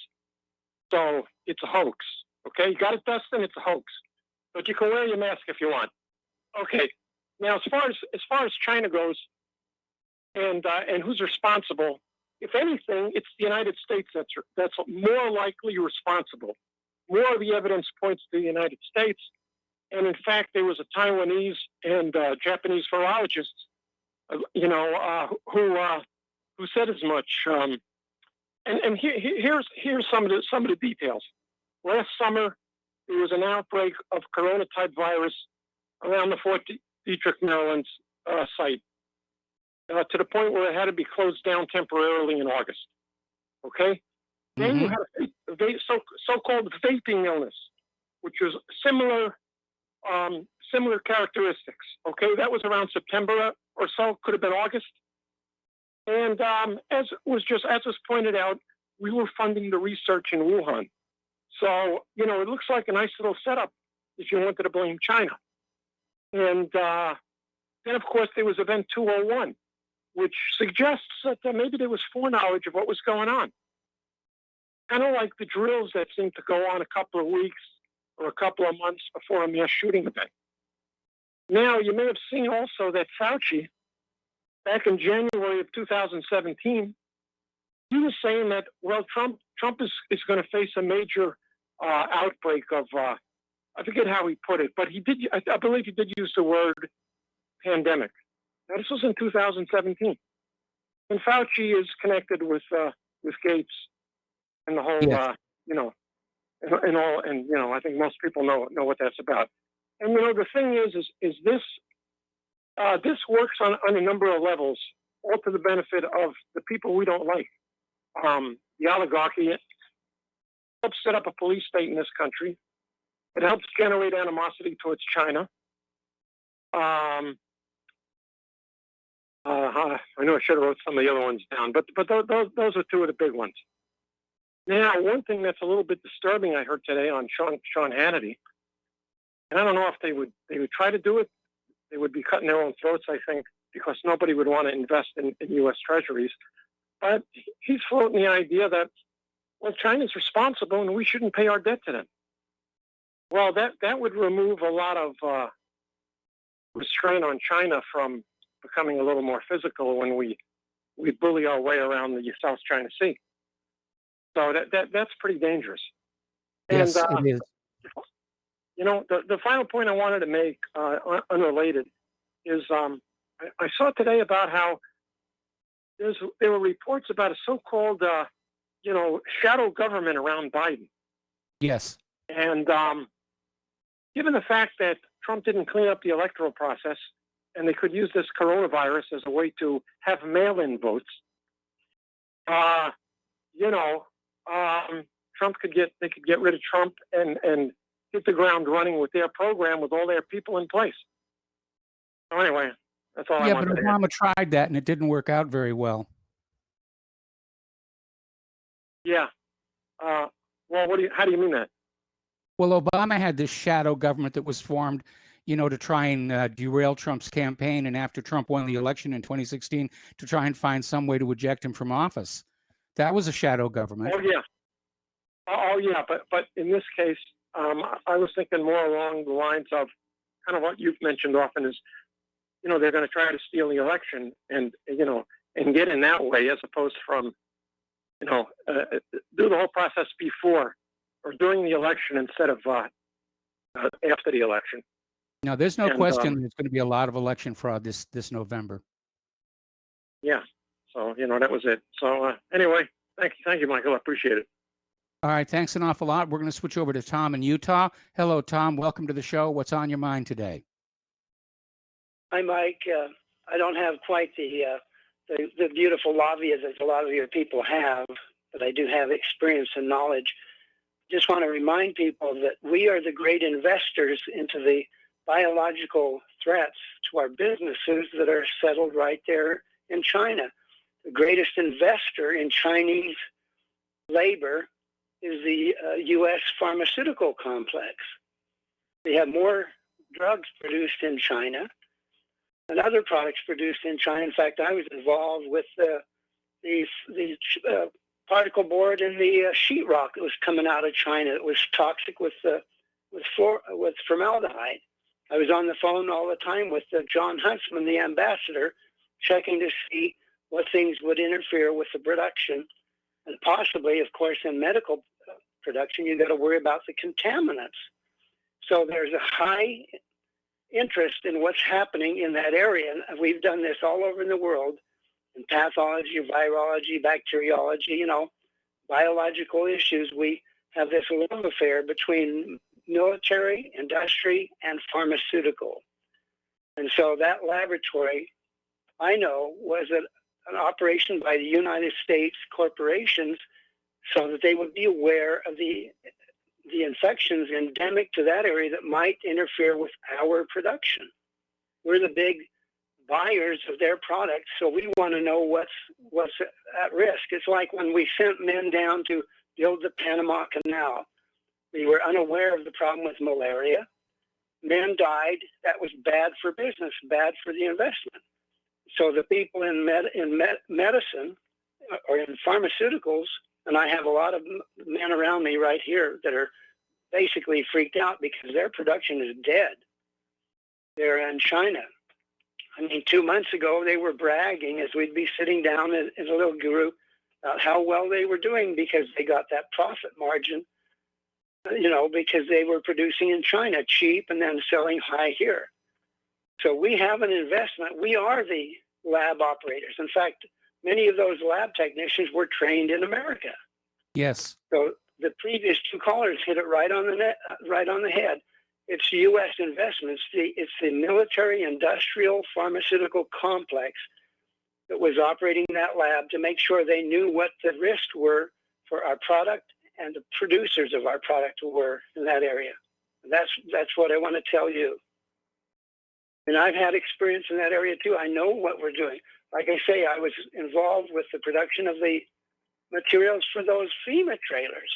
So it's a hoax. Okay, you got it, Dustin. It's a hoax, but you can wear your mask if you want. Okay. Now, as far as China goes, and who's responsible? If anything, it's the United States that's more likely responsible. More of the evidence points to the United States, and in fact, there was a Taiwanese and Japanese virologist, who said as much. And here's some of the details. Last summer, there was an outbreak of corona-type virus around the Fort Detrick, Maryland site, to the point where it had to be closed down temporarily in August. Okay? Then you had a so-called vaping illness, which was similar characteristics. Okay? That was around September or so, could have been August. And as was pointed out, we were funding the research in Wuhan. So, it looks like a nice little setup if you wanted to blame China. And then, of course, there was Event 201, which suggests that maybe there was foreknowledge of what was going on. Kind of like the drills that seem to go on a couple of weeks or a couple of months before a mass shooting event. Now, you may have seen also that Fauci, back in January of 2017, he was saying that, well, Trump is going to face a major outbreak of, I forget how he put it, but I believe he did use the word pandemic. Now, this was in 2017. And Fauci is connected with Gates and the whole, Yes. I think most people know what that's about. And, the thing is this works on a number of levels, all to the benefit of the people we don't like. The oligarchy helps set up a police state in this country. It helps generate animosity towards China. I know I should have wrote some of the other ones down, but those are two of the big ones. Now, one thing that's a little bit disturbing I heard today on Sean Hannity, and I don't know if they would try to do it. They would be cutting their own throats, I think, because nobody would want to invest in U.S. treasuries. But he's floating the idea that, well, China's responsible and we shouldn't pay our debt to them. Well, that would remove a lot of restraint on China from becoming a little more physical when we bully our way around the South China Sea. So that's pretty dangerous. Yes, and, it is. The final point I wanted to make, unrelated, is I saw today about how there were reports about a so-called, shadow government around Biden. Yes. And given the fact that Trump didn't clean up the electoral process, and they could use this coronavirus as a way to have mail-in votes, they could get rid of Trump and hit the ground running with their program with all their people in place. So anyway, that's all I Yeah, wanted but to add. Obama tried that and it didn't work out very well. Yeah. Well, how do you mean that? Well, Obama had this shadow government that was formed, to try and derail Trump's campaign, and after Trump won the election in 2016, to try and find some way to eject him from office. That was a shadow government. Oh yeah. But in this case, I was thinking more along the lines of kind of what you've mentioned often is, they're going to try to steal the election, and and get in that way, as opposed from, do the whole process before or during the election instead of after the election. Now, there's no And, question there's going to be a lot of election fraud this November. Yeah. So, that was it. So anyway, thank you, Michael. I appreciate it. All right, thanks an awful lot. We're going to switch over to Tom in Utah. Hello, Tom. Welcome to the show. What's on your mind today? Hi, Mike. I don't have quite the beautiful lobby as a lot of your people have, but I do have experience and knowledge. Just want to remind people that we are the great investors into the biological threats to our businesses that are settled right there in China. The greatest investor in Chinese labor is the U.S. pharmaceutical complex. We have more drugs produced in China and other products produced in China. In fact, I was involved with the particle board and the sheetrock that was coming out of China. It was toxic with formaldehyde. I was on the phone all the time with John Huntsman, the ambassador, checking to see what things would interfere with the production. And possibly, of course, in medical production, you got to worry about the contaminants. So there's a high interest in what's happening in that area. And we've done this all over in the world, in pathology, virology, bacteriology, biological issues. We have this love affair between military, industry, and pharmaceutical. And so that laboratory, I know, was an operation by the United States corporations so that they would be aware of the infections endemic to that area that might interfere with our production. We're the big buyers of their products, so we want to know what's at risk. It's like when we sent men down to build the Panama Canal. We were unaware of the problem with malaria. Men died. That was bad for business, bad for the investment. So the people in medicine or in pharmaceuticals, and I have a lot of men around me right here that are basically freaked out because their production is dead. They're in China. 2 months ago, they were bragging as we'd be sitting down in a little group about how well they were doing because they got that profit margin, because they were producing in China cheap and then selling high here. So we have an investment. We are the lab operators. In fact, many of those lab technicians were trained in America. Yes. So the previous two callers hit it right on the head. It's U.S. investments. It's the military, industrial, pharmaceutical complex that was operating that lab to make sure they knew what the risks were for our product and the producers of our product were in that area. And that's what I want to tell you. And I've had experience in that area too. I know what we're doing. Like I say, I was involved with the production of the materials for those FEMA trailers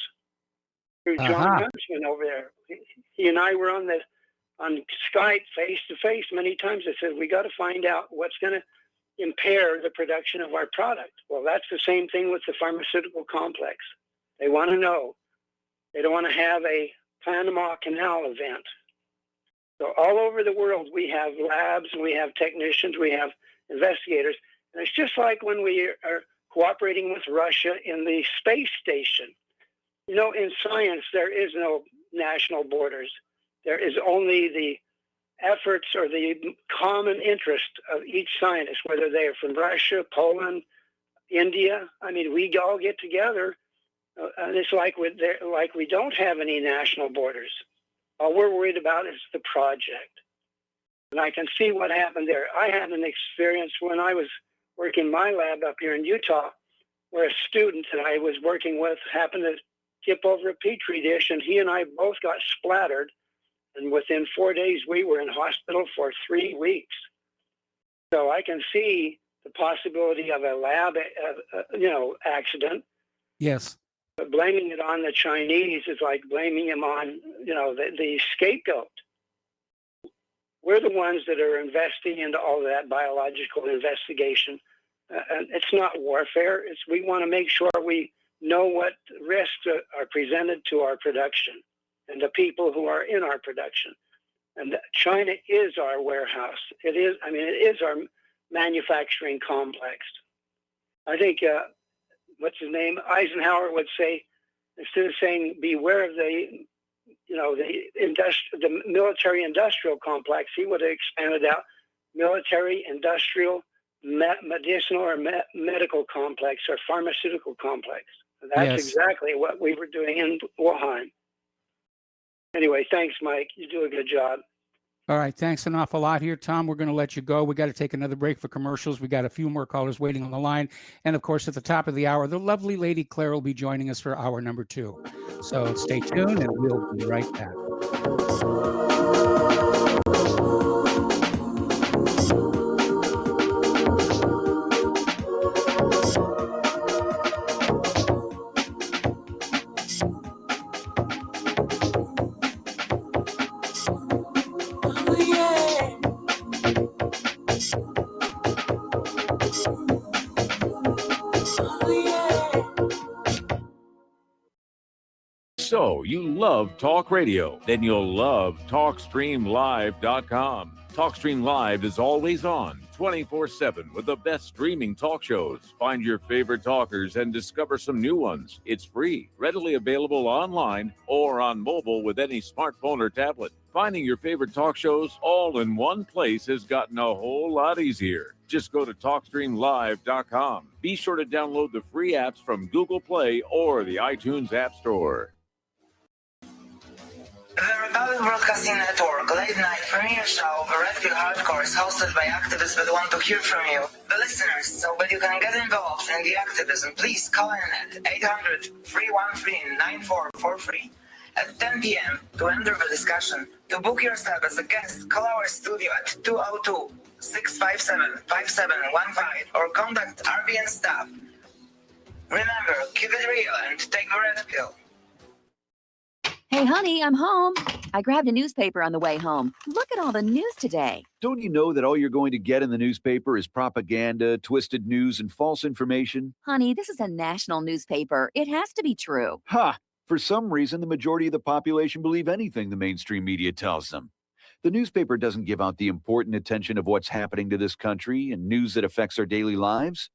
through John Huntsman over there. He and I were on Skype face to face many times. I said, we got to find out what's going to impair the production of our product. Well, that's the same thing with the pharmaceutical complex. They want to know. They don't want to have a Panama Canal event. So all over the world, we have labs, we have technicians, we have investigators. And it's just like when we are cooperating with Russia in the space station. In science, there is no national borders. There is only the efforts or the common interest of each scientist, whether they are from Russia, Poland, India. We all get together, and it's like we don't have any national borders. All we're worried about is the project. And I can see what happened there. I had an experience when I was working my lab up here in Utah, where a student that I was working with happened to tip over a Petri dish, and he and I both got splattered. And within 4 days, we were in hospital for 3 weeks. So I can see the possibility of a lab, accident. Yes. But blaming it on the Chinese is like blaming them on, the scapegoat. We're the ones that are investing into all of that biological investigation. And it's not warfare. We want to make sure we know what risks are presented to our production and the people who are in our production. And China is our warehouse. It is our manufacturing complex. I think what's his name, Eisenhower would say, instead of saying beware of the the military industrial complex, he would have expanded out military industrial medicinal or medical complex or pharmaceutical complex. That's exactly what we were doing in Wuhan. Anyway, thanks, Mike. You do a good job. All right. Thanks an awful lot here, Tom. We're going to let you go. We got to take another break for commercials. We got a few more callers waiting on the line. And of course, at the top of the hour, the lovely Lady Claire will be joining us for hour number 2. So stay tuned and we'll be right back. So you love talk radio? Then you'll love TalkStreamLive.com. TalkStream Live is always on, 24/7 with the best streaming talk shows. Find your favorite talkers and discover some new ones. It's free, readily available online or on mobile with any smartphone or tablet. Finding your favorite talk shows all in one place has gotten a whole lot easier. Just go to TalkStreamLive.com. Be sure to download the free apps from Google Play or the iTunes App Store. The Republic Broadcasting Network late night premiere show, The Red Pill Hardcore, is hosted by activists that want to hear from you, the listeners. So that you can get involved in the activism, please call in at 800-313-9443 at 10 p.m. to enter the discussion. To book yourself as a guest, call our studio at 202-657-5715 or contact RBN staff. Remember, keep it real and take the red pill. Hey, honey, I'm home. I grabbed a newspaper on the way home. Look at all the news today. Don't you know that all you're going to get in the newspaper is propaganda, twisted news, and false information? Honey, this is a national newspaper. It has to be true. Ha! For some reason, the majority of the population believe anything the mainstream media tells them. The newspaper doesn't give out the important attention of what's happening to this country and news that affects our daily lives.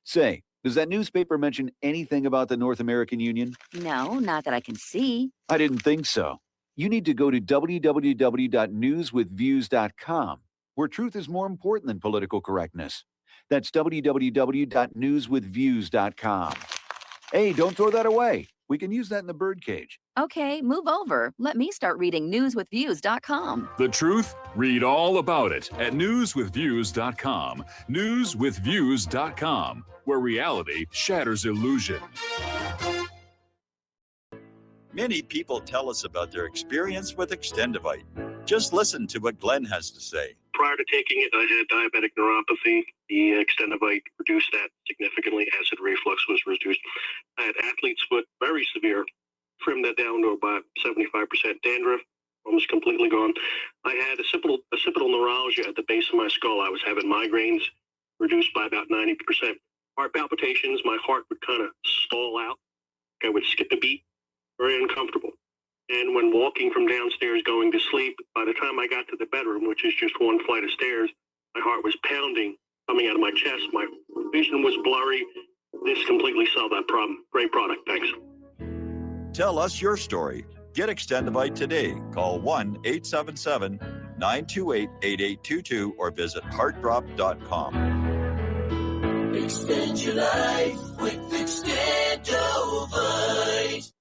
Say, does that newspaper mention anything about the North American Union? No, not that I can see. I didn't think so. You need to go to www.newswithviews.com, where truth is more important than political correctness. That's www.newswithviews.com. Hey, don't throw that away. We can use that in the birdcage. Okay, move over. Let me start reading newswithviews.com. The truth? Read all about it at newswithviews.com. Newswithviews.com, where reality shatters illusion. Many people tell us about their experience with Extendivite. Just listen to what Glenn has to say. Prior to taking it, I had diabetic neuropathy. The Extendivite reduced that significantly. Acid reflux was reduced. I had athlete's foot, very severe. Trimmed that down to about 75%. Dandruff, almost completely gone. I had occipital neuralgia at the base of my skull. I was having migraines, reduced by about 90%. Heart palpitations, my heart would kind of stall out. I would skip a beat, very uncomfortable. And when walking from downstairs going to sleep, by the time I got to the bedroom, which is just one flight of stairs, my heart was pounding, coming out of my chest. My vision was blurry. This completely solved that problem. Great product. Thanks. Tell us your story. Get Extendivite today. Call 1-877-928-8822 or visit heartdrop.com. Extend your life with Extendivite.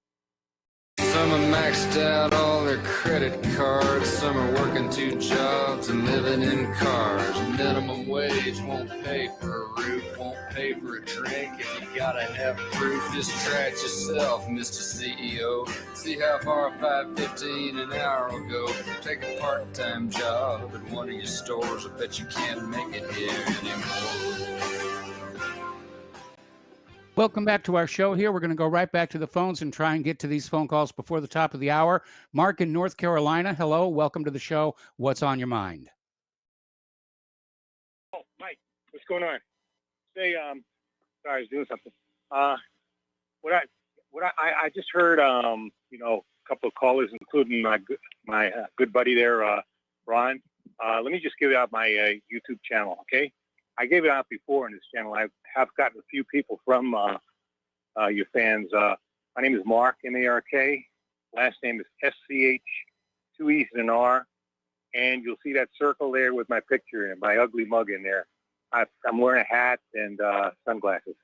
Some are maxed out all their credit cards. Some are working 2 jobs and living in cars. Minimum wage won't pay for a roof, won't pay for a drink. If you gotta have proof, just try it yourself, Mr. CEO. See how far $5.15 an hour will go. Take a part-time job at one of your stores. I bet you can't make it here anymore. Welcome back to our show here. We're going to go right back to the phones and try and get to these phone calls before the top of the hour. Mark in North Carolina, hello. Welcome to the show. What's on your mind? Oh, Mike, what's going on? Say, sorry, I was doing something. I just heard, a couple of callers, including my good buddy there, Ron. Let me just give out my YouTube channel, okay? I gave it out before in this channel. I have gotten a few people from your fans. My name is Mark, M-A-R-K. Last name is S-C-H, 2 E's and an R. And you'll see that circle there with my picture and my ugly mug in there. I'm wearing a hat and sunglasses.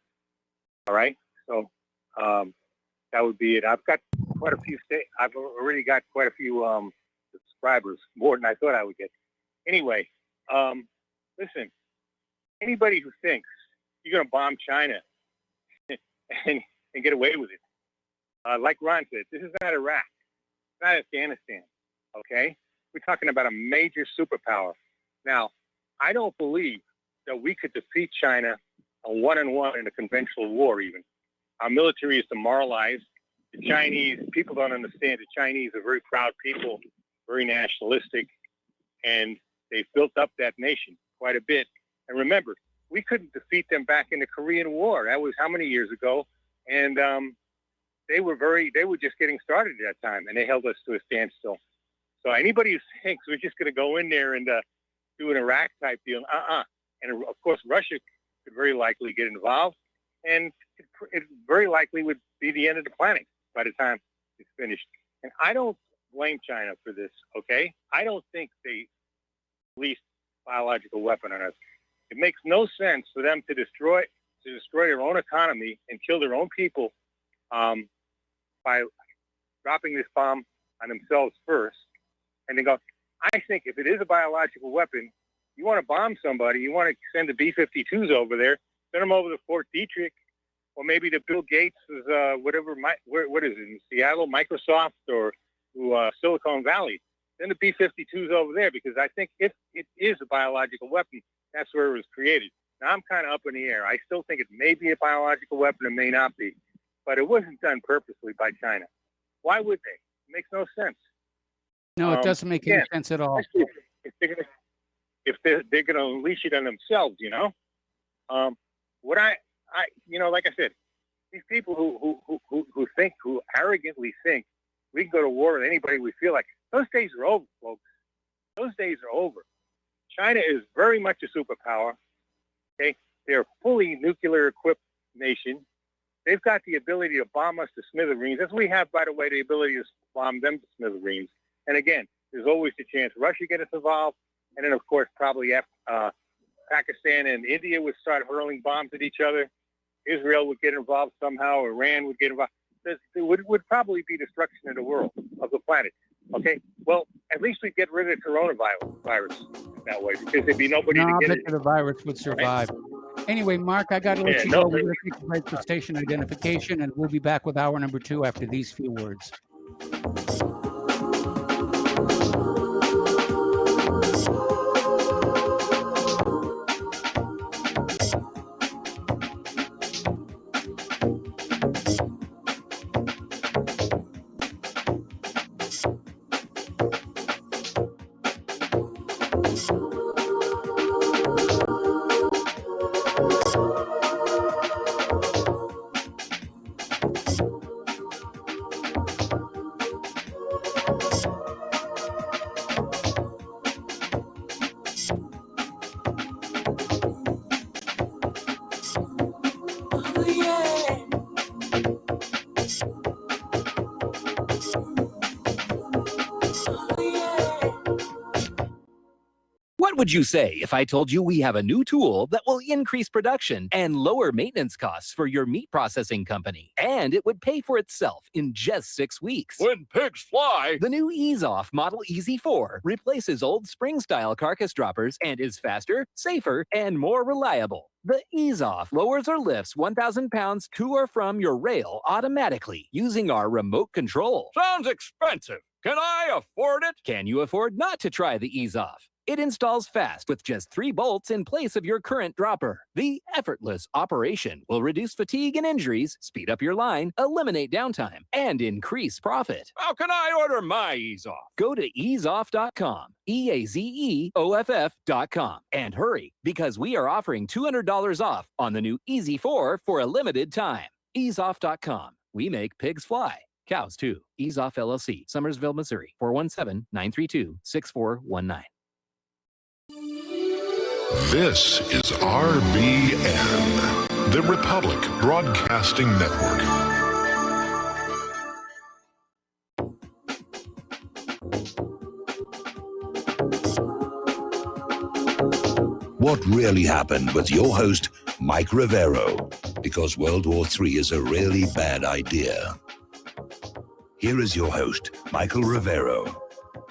All right? So that would be it. I've got quite a few. I've already got quite a few subscribers, more than I thought I would get. Anyway, listen, anybody who thinks you're going to bomb China and get away with it, like Ron said, this is not Iraq. It's not Afghanistan, okay? We're talking about a major superpower. Now, I don't believe that we could defeat China a one-on-one in a conventional war even. Our military is demoralized. The Chinese, people don't understand. The Chinese are very proud people, very nationalistic, and they've built up that nation quite a bit. And remember, we couldn't defeat them back in the Korean War. That was how many years ago? And they were just getting started at that time, and they held us to a standstill. So anybody who thinks we're just going to go in there and do an Iraq type deal, And of course, Russia could very likely get involved, and it very likely would be the end of the planet by the time it's finished. And I don't blame China for this, okay? I don't think they released a biological weapon on us. It makes no sense for them to destroy their own economy and kill their own people by dropping this bomb on themselves first. And they go, I think if it is a biological weapon, you want to bomb somebody, you want to send the B-52s over there, send them over to Fort Detrick, or maybe to Bill Gates' what is it, in Seattle, Microsoft, or to Silicon Valley. Send the B-52s over there, because I think if it is a biological weapon, that's where it was created. Now, I'm kind of up in the air. I still think it may be a biological weapon, it may not be, but it wasn't done purposely by China. Why would they? It makes no sense. No, it doesn't make any sense at all. If they're going to unleash it on themselves, you know. What I like I said, these people who arrogantly think we can go to war with anybody we feel like, those days are over, folks. Those days are over. China is very much a superpower. Okay, they're a fully nuclear equipped nation. They've got the ability to bomb us to smithereens, as we have, by the way, the ability to bomb them to smithereens. And again, there's always the chance Russia gets involved, and then of course probably Pakistan and India would start hurling bombs at each other. Israel would get involved somehow. Iran would get involved. It would probably be destruction of the world, of the planet. Okay, well, at least we'd get rid of the coronavirus that way, because there'd be nobody to get it. The virus would survive. Right? Anyway, Mark, I got to let you go. We're going to take a break for station identification, and we'll be back with hour number 2 after these few words. What would you say if I told you we have a new tool that will increase production and lower maintenance costs for your meat processing company? And it would pay for itself in just 6 weeks. When pigs fly! The new EaseOff Model EZ4 replaces old spring-style carcass droppers and is faster, safer, and more reliable. The EaseOff lowers or lifts 1,000 pounds to or from your rail automatically using our remote control. Sounds expensive. Can I afford it? Can you afford not to try the EaseOff? It installs fast with just 3 bolts in place of your current dropper. The effortless operation will reduce fatigue and injuries, speed up your line, eliminate downtime, and increase profit. How can I order my EaseOff? Go to easeoff.com, EAZEOFF.com, and hurry, because we are offering $200 off on the new EZ4 for a limited time. Easeoff.com. We make pigs fly. Cows, too. EaseOff LLC, Summersville, Missouri, 417-932-6419. This is RBN, the Republic Broadcasting Network. What really happened with your host, Mike Rivero, because World War III is a really bad idea. Here is your host, Michael Rivero.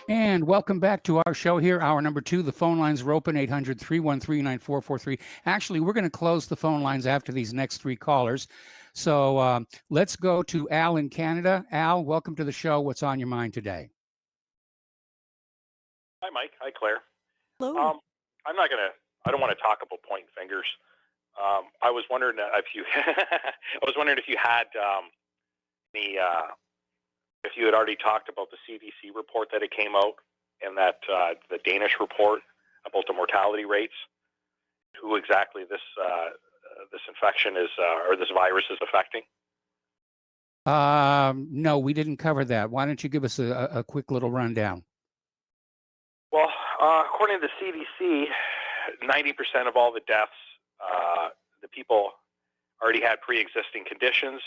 And welcome back to our show here, hour number 2. The phone lines are open, 800-313-9443. Actually, we're going to close the phone lines after these next 3 callers. So let's go to Al in Canada. Al, welcome to the show. What's on your mind today? Hi, Mike. Hi, Claire. Hello. I don't want to talk about pointing fingers. I was wondering if you, had if you had already talked about the CDC report that it came out, and that the Danish report about the mortality rates, who exactly this infection is or this virus is affecting. No, we didn't cover that. Why don't you give us a quick little rundown? Well, according to the CDC, 90% of all the deaths, the people already had pre-existing conditions.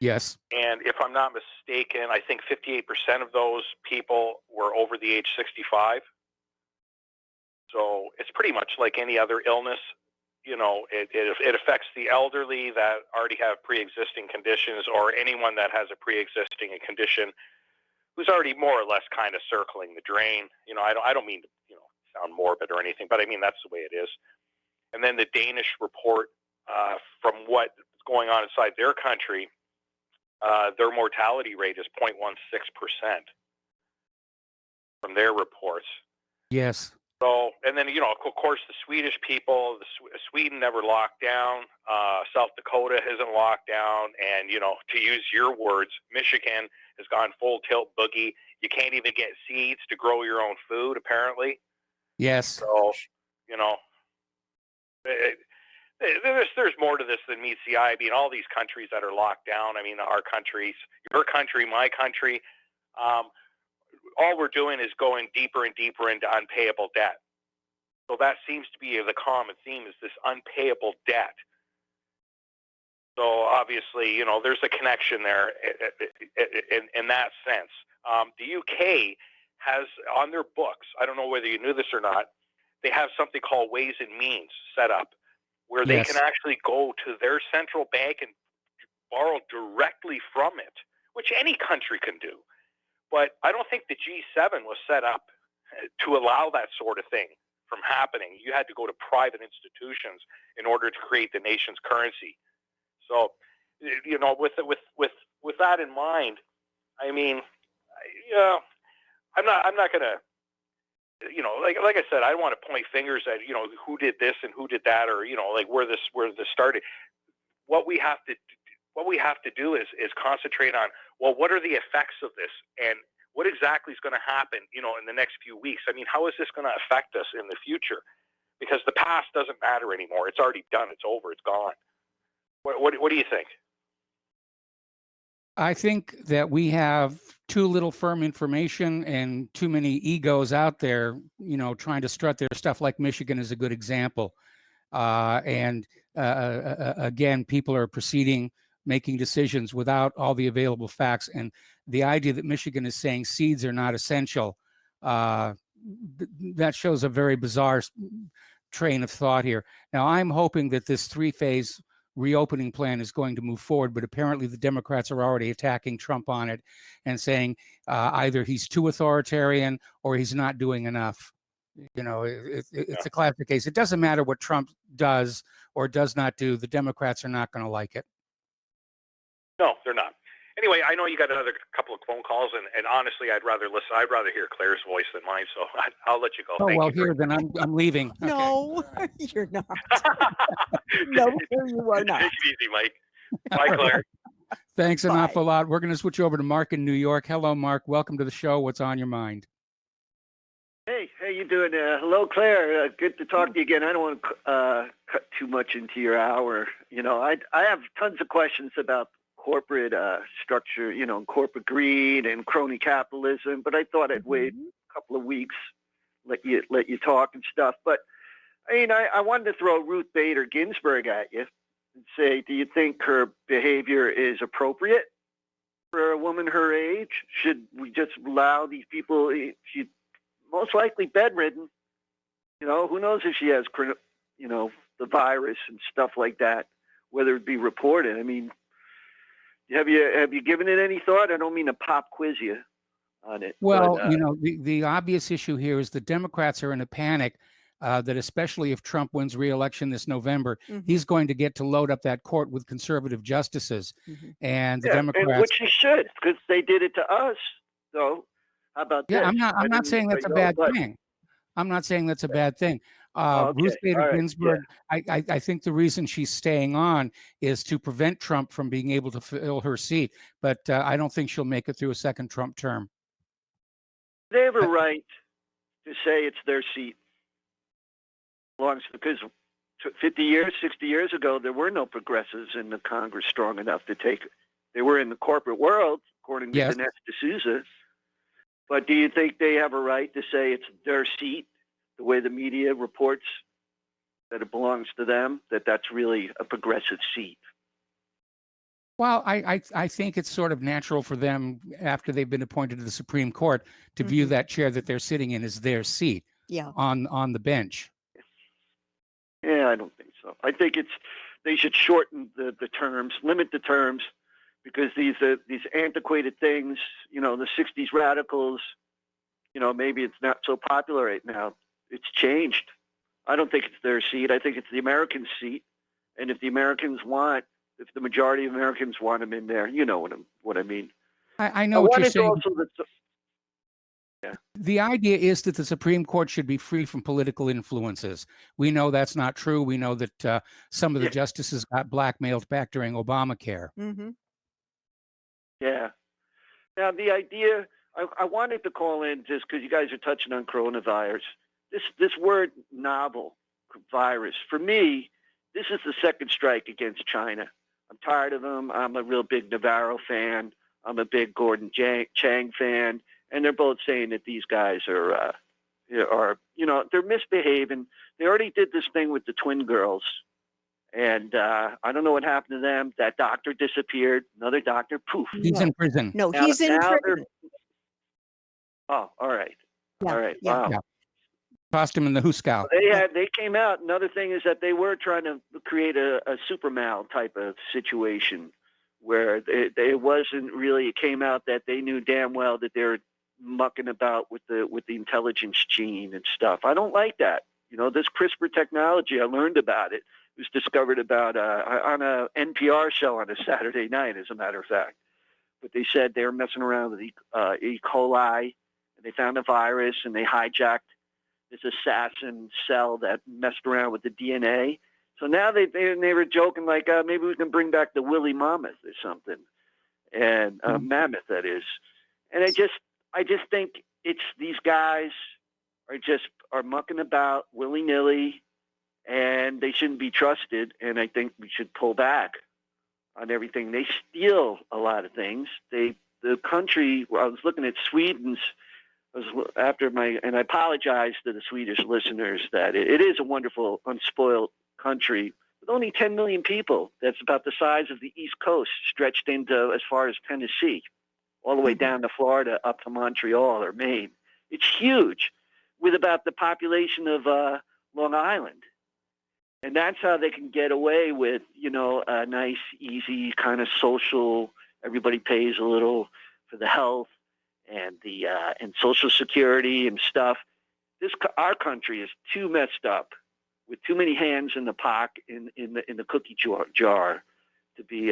Yes. And if I'm not mistaken, I think 58% of those people were over the age 65. So it's pretty much like any other illness. You know, it affects the elderly that already have pre-existing conditions, or anyone that has a pre-existing condition who's already more or less kind of circling the drain. You know, I don't mean to, sound morbid or anything, but I mean, that's the way it is. And then the Danish report, from what's going on inside their country, their mortality rate is 0.16% from their reports. Yes. So, and then, of course, the Swedish people, Sweden never locked down. South Dakota hasn't locked down. And, to use your words, Michigan has gone full tilt boogie. You can't even get seeds to grow your own food, apparently. Yes. So, there's more to this than meets the eye. I mean, all these countries that are locked down, I mean, our countries, your country, my country, all we're doing is going deeper and deeper into unpayable debt. So that seems to be the common theme, is this unpayable debt. So obviously, there's a connection there in that sense. The UK has on their books, I don't know whether you knew this or not, they have something called Ways and Means set up, where they can actually go to their central bank and borrow directly from it, which any country can do. But I don't think the G7 was set up to allow that sort of thing from happening. You had to go to private institutions in order to create the nation's currency. So, with that in mind, I mean, I'm not going to, like I said, I don't want to point fingers at, who did this and who did that, or, where this started. What we have to do is concentrate on, well, what are the effects of this, and what exactly is going to happen, in the next few weeks? I mean, how is this going to affect us in the future? Because the past doesn't matter anymore. It's already done. It's over. It's gone. What do you think? I think that we have too little firm information and too many egos out there, trying to strut their stuff. Like Michigan is a good example. Again, people are proceeding, making decisions without all the available facts. And the idea that Michigan is saying seeds are not essential, that shows a very bizarre train of thought here. Now, I'm hoping that this 3-phase reopening plan is going to move forward, but apparently the Democrats are already attacking Trump on it and saying either he's too authoritarian or he's not doing enough. It's a classic case. It doesn't matter what Trump does or does not do. The Democrats are not going to like it. No, they're not. Anyway, I know you got another couple of phone calls, and honestly, I'd rather listen. I'd rather hear Claire's voice than mine, so I'll let you go. Oh, Thank well, you here, then I'm leaving. Okay. No, you're not. No, you are not. Take it easy, Mike. Bye, Claire. Thanks an awful lot. We're going to switch over to Mark in New York. Hello, Mark. Welcome to the show. What's on your mind? Hey, how you doing? Hello, Claire. Good to talk to you again. I don't want to cut too much into your hour. I have tons of questions about corporate structure, corporate greed and crony capitalism. But I thought I'd wait a couple of weeks, let you talk and stuff. But I mean, I wanted to throw Ruth Bader Ginsburg at you and say, do you think her behavior is appropriate for a woman her age? Should we just allow these people? She's most likely bedridden. You know, who knows if she has, you know, the virus and stuff like that, whether it be reported. I mean, have you given it any thought? I don't mean to pop quiz you on it. Well, but, you know, the obvious issue here is the Democrats are in a panic that especially if Trump wins re-election this November, he's going to get to load up that court with conservative justices. And the Democrats... And which he should, because they did it to us. So how about Yeah, this? I'm not saying that's a bad thing. I'm not saying that's a bad thing. Ruth Bader Ginsburg, I think the reason she's staying on is to prevent Trump from being able to fill her seat. But I don't think she'll make it through a second Trump term. They have a right to say it's their seat. Because 50 years, 60 years ago, there were no progressives in the Congress strong enough to take it. They were in the corporate world, according to Dinesh D'Souza. But do you think they have a right to say it's their seat, the way the media reports that it belongs to them, that that's really a progressive seat? Well, I think it's sort of natural for them, after they've been appointed to the Supreme Court, to view that chair that they're sitting in as their seat on the bench. Yeah, I don't think so. I think they should shorten the terms, limit the terms, because these antiquated things, you know, the 60s radicals, you know, maybe it's not so popular right now. It's changed. I don't think it's their seat. I think it's the American seat. And if the majority of Americans want them in there, you know what I mean. I know what you're saying. Yeah. The idea is that the Supreme Court should be free from political influences. We know that's not true. We know that some of the justices got blackmailed back during Obamacare. Yeah. Now, the idea, I wanted to call in just because you guys are touching on coronavirus. This word novel virus, for me, this is the second strike against China. I'm tired of them. I'm a real big Navarro fan. I'm a big Gordon Chang fan. And they're both saying that these guys are, you know, they're misbehaving. They already did this thing with the twin girls. And I don't know what happened to them. That doctor disappeared. Another doctor, poof. He's in prison. No, he's in prison. Oh, all right. Yeah, All right. yeah. Wow. Tossed him in the Hooskow. They came out. Another thing is that they were trying to create a Superman type of situation where it wasn't really, it came out that they knew damn well that they're mucking about with the intelligence gene and stuff. I don't like that. You know, this CRISPR technology, I learned about it. It was discovered about on a NPR show on a Saturday night, as a matter of fact. But they said they were messing around with E. coli, and they found a virus, and they hijacked this assassin cell that messed around with the DNA. So now they were joking like, maybe we can bring back the woolly mammoth or something, and mammoth, that is. And I just think it's these guys are mucking about willy-nilly, and they shouldn't be trusted. And I think we should pull back on everything. They steal a lot of things. The country, I was looking at Sweden's, and I apologize to the Swedish listeners that it is a wonderful, unspoiled country with only 10 million people. That's about the size of the East Coast, stretched into as far as Tennessee, all the way down to Florida, up to Montreal or Maine. It's huge, with about the population of Long Island. And that's how they can get away with, you know, a nice, easy kind of social, everybody pays a little for the health and the and Social Security and stuff. Our country is too messed up, with too many hands in the pot in the cookie jar to be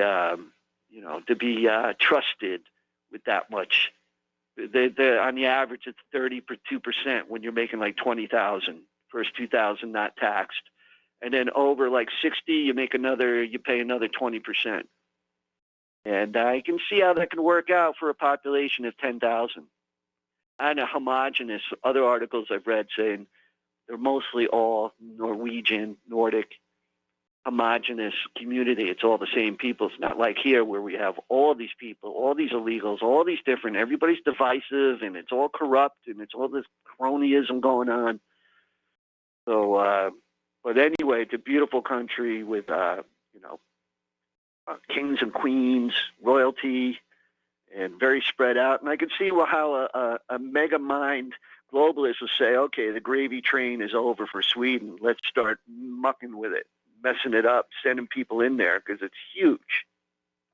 trusted with that much. On the average, it's 32% when you're making like 20,000, first 2,000 not taxed, and then over like 60, you pay another 20%. And I can see how that can work out for a population of 10,000. And a homogenous, other articles I've read saying they're mostly all Norwegian, Nordic, homogenous community. It's all the same people. It's not like here where we have all these people, all these illegals, all these different, everybody's divisive, and it's all corrupt, and it's all this cronyism going on. So But anyway, it's a beautiful country with, kings and queens, royalty, and very spread out. And I could see how a mega mind globalist would say, okay, the gravy train is over for Sweden. Let's start mucking with it, messing it up, sending people in there because it's huge,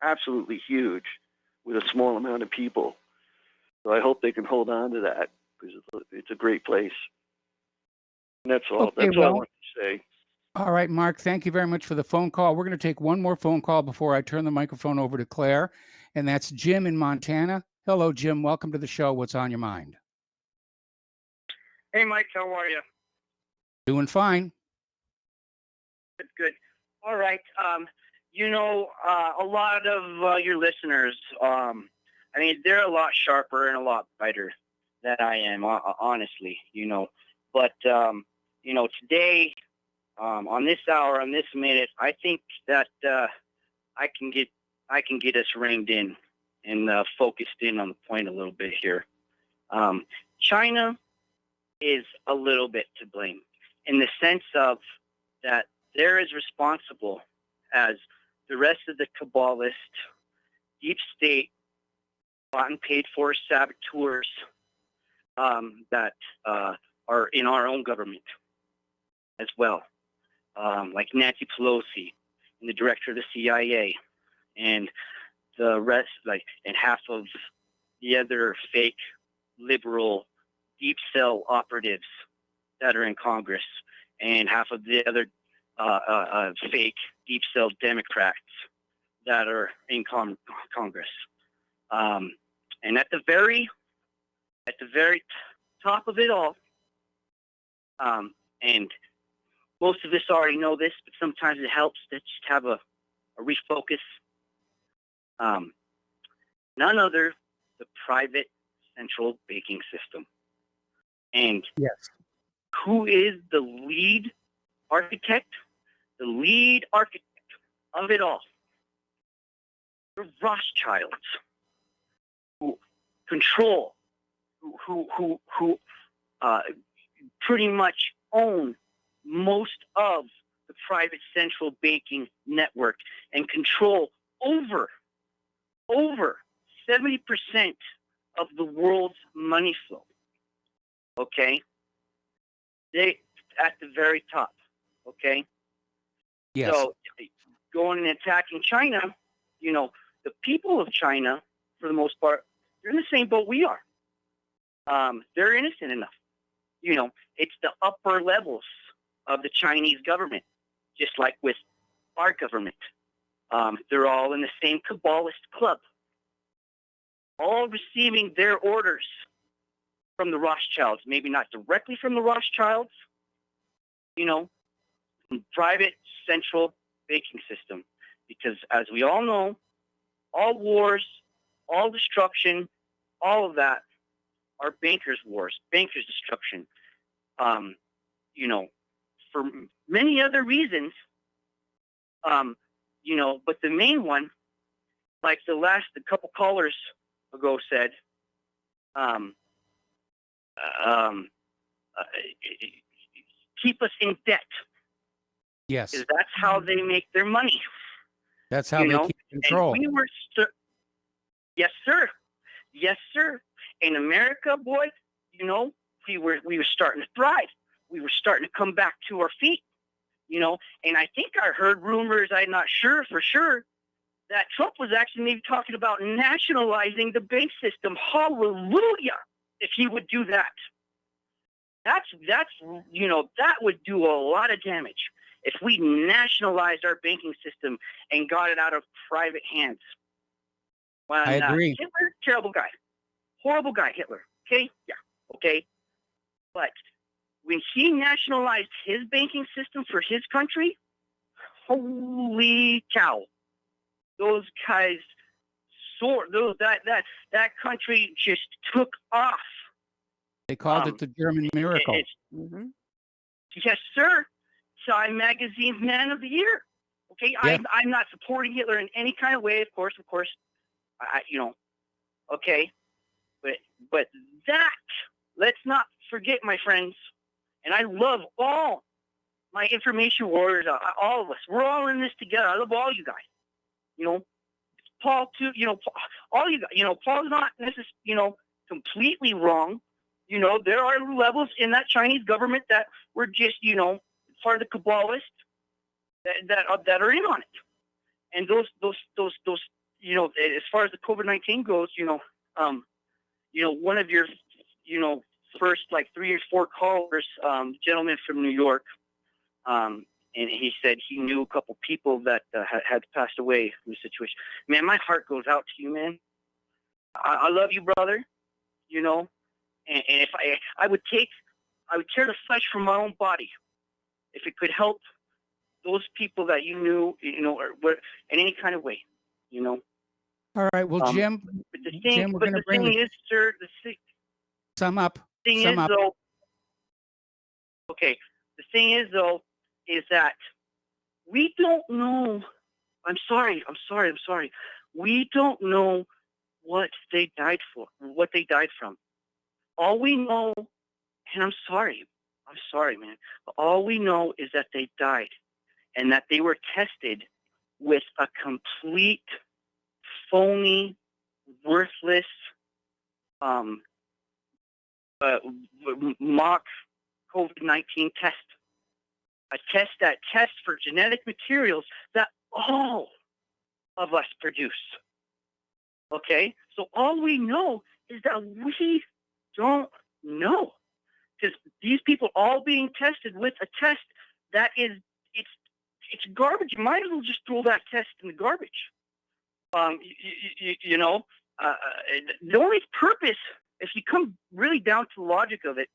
absolutely huge, with a small amount of people. So I hope they can hold on to that because it's a great place. And that's all. Okay, That's all I want to say. All right, Mark, thank you very much for the phone call. We're going to take one more phone call before I turn the microphone over to Claire, and that's Jim in Montana. Hello, Jim. Welcome to the show. What's on your mind? Hey, Mike, how are you? Doing fine. Good, good. All right. A lot of your listeners, they're a lot sharper and a lot brighter than I am, honestly, But, today, on this hour, on this minute, I think that I can get us reined in and focused in on the point a little bit here. China is a little bit to blame in the sense of that they're as responsible as the rest of the cabalist, deep state, bought and paid for saboteurs that are in our own government as well, like Nancy Pelosi and the director of the CIA and the rest, and half of the other fake liberal deep cell operatives that are in Congress, and half of the other fake deep cell Democrats that are in Congress. And at the very top of it all, and most of us already know this, but sometimes it helps to just have a refocus. None other the private central banking system. And yes, who is the lead architect? The lead architect of it all. The Rothschilds, who control, who pretty much own most of the private central banking network and control over 70% of the world's money flow. Okay? They at the very top. Okay? Yes. So going and attacking China, the people of China, for the most part, they're in the same boat we are. They're innocent enough. It's the upper levels of the Chinese government, just like with our government. They're all in the same cabalist club, all receiving their orders from the Rothschilds. Maybe not directly from the Rothschilds, from private central banking system. Because as we all know, all wars, all destruction, all of that are bankers' wars, bankers' destruction. For many other reasons, but the main one, like the couple callers ago said, keep us in debt. Yes. Because that's how they make their money. That's how they keep control. And we were, yes, sir. Yes, sir. In America, boy, we were starting to thrive. We were starting to come back to our feet, and I think I heard rumors, I'm not sure for sure, that Trump was actually maybe talking about nationalizing the bank system. Hallelujah, if he would do that. That's that would do a lot of damage if we nationalized our banking system and got it out of private hands. Well, I agree. Hitler, terrible guy. Horrible guy, Hitler. Okay? Yeah. Okay? But when he nationalized his banking system for his country, holy cow. Those guys that country just took off. They called it the German miracle. Yes, sir. Time Magazine's Man of the Year. Okay, yeah. I'm not supporting Hitler in any kind of way, of course. Okay, but that, let's not forget, my friends, and I love all my information warriors, all of us, we're all in this together. I love all you guys. You know, Paul too. You know, all you guys. You know, Paul's not necessarily, completely wrong. You know, there are levels in that Chinese government that were just, part of the Kabbalists that are in on it. And those, as far as the COVID-19 goes, one of your, first like 3 or 4 callers, gentleman from New York, and he said he knew a couple people that had passed away in the situation. Man, my heart goes out to you, man. I love you, brother. And if I would tear the flesh from my own body if it could help those people that you knew, or in any kind of way, All right. Well, Jim, But the Jim, we're going to bring thing you. is, sir, Sum up. thing Sum is, up. though, okay, the thing is, though, is that we don't know. I'm sorry. We don't know what they died for, what they died from. All we know, and I'm sorry, man, but all we know is that they died and that they were tested with a complete, phony, worthless, mock COVID-19 test. A test that tests for genetic materials that all of us produce. Okay? So all we know is that we don't know. Because these people all being tested with a test that is, it's garbage. You might as well just throw that test in the garbage. The only purpose, if you come really down to the logic of it,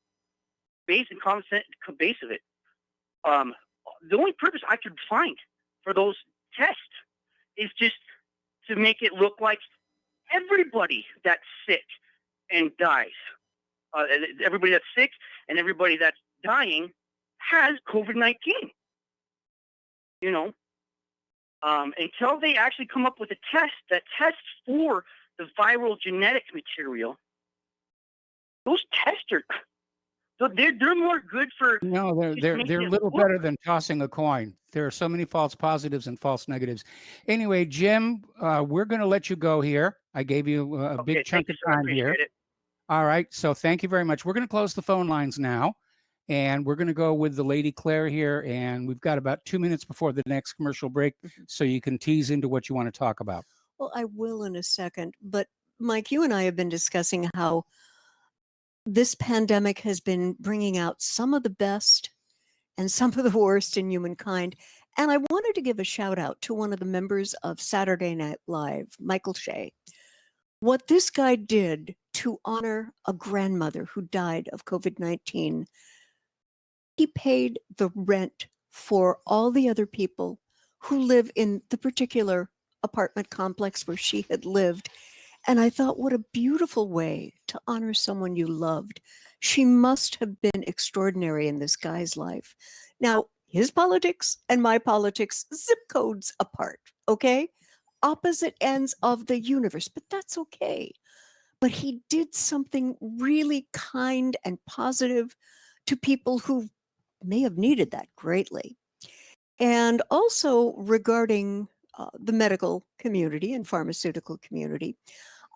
base and common sense base of it, the only purpose I could find for those tests is just to make it look like everybody that's sick and dies, everybody that's sick and everybody that's dying has COVID-19. Until they actually come up with a test that tests for the viral genetic material, those tests are they're more good for. No, they're a little better than tossing a coin. There are so many false positives and false negatives. Anyway, Jim, we're going to let you go here. I gave you a big chunk of time here. All right. So thank you very much. We're going to close the phone lines now, and we're going to go with the Lady Claire here. And we've got about 2 minutes before the next commercial break, so you can tease into what you want to talk about. Well, I will in a second. But Mike, you and I have been discussing how this pandemic has been bringing out some of the best and some of the worst in humankind. And I wanted to give a shout out to one of the members of Saturday Night Live, Michael Shea. What this guy did to honor a grandmother who died of COVID-19, he paid the rent for all the other people who live in the particular apartment complex where she had lived. And I thought, what a beautiful way to honor someone you loved. She must have been extraordinary in this guy's life. Now, his politics and my politics, zip codes apart, okay? Opposite ends of the universe, but that's okay. But he did something really kind and positive to people who may have needed that greatly. And also regarding the medical community and pharmaceutical community,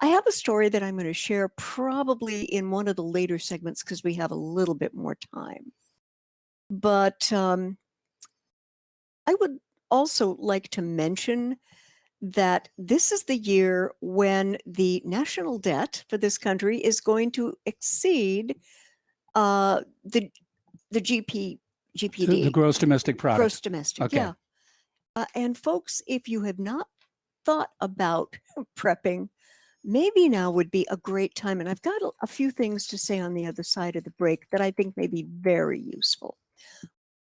I have a story that I'm going to share probably in one of the later segments because we have a little bit more time. But I would also like to mention that this is the year when the national debt for this country is going to exceed the GDP. The gross domestic product. Gross domestic, Okay. yeah. And folks, if you have not thought about prepping, maybe now would be a great time. And I've got a few things to say on the other side of the break that I think may be very useful.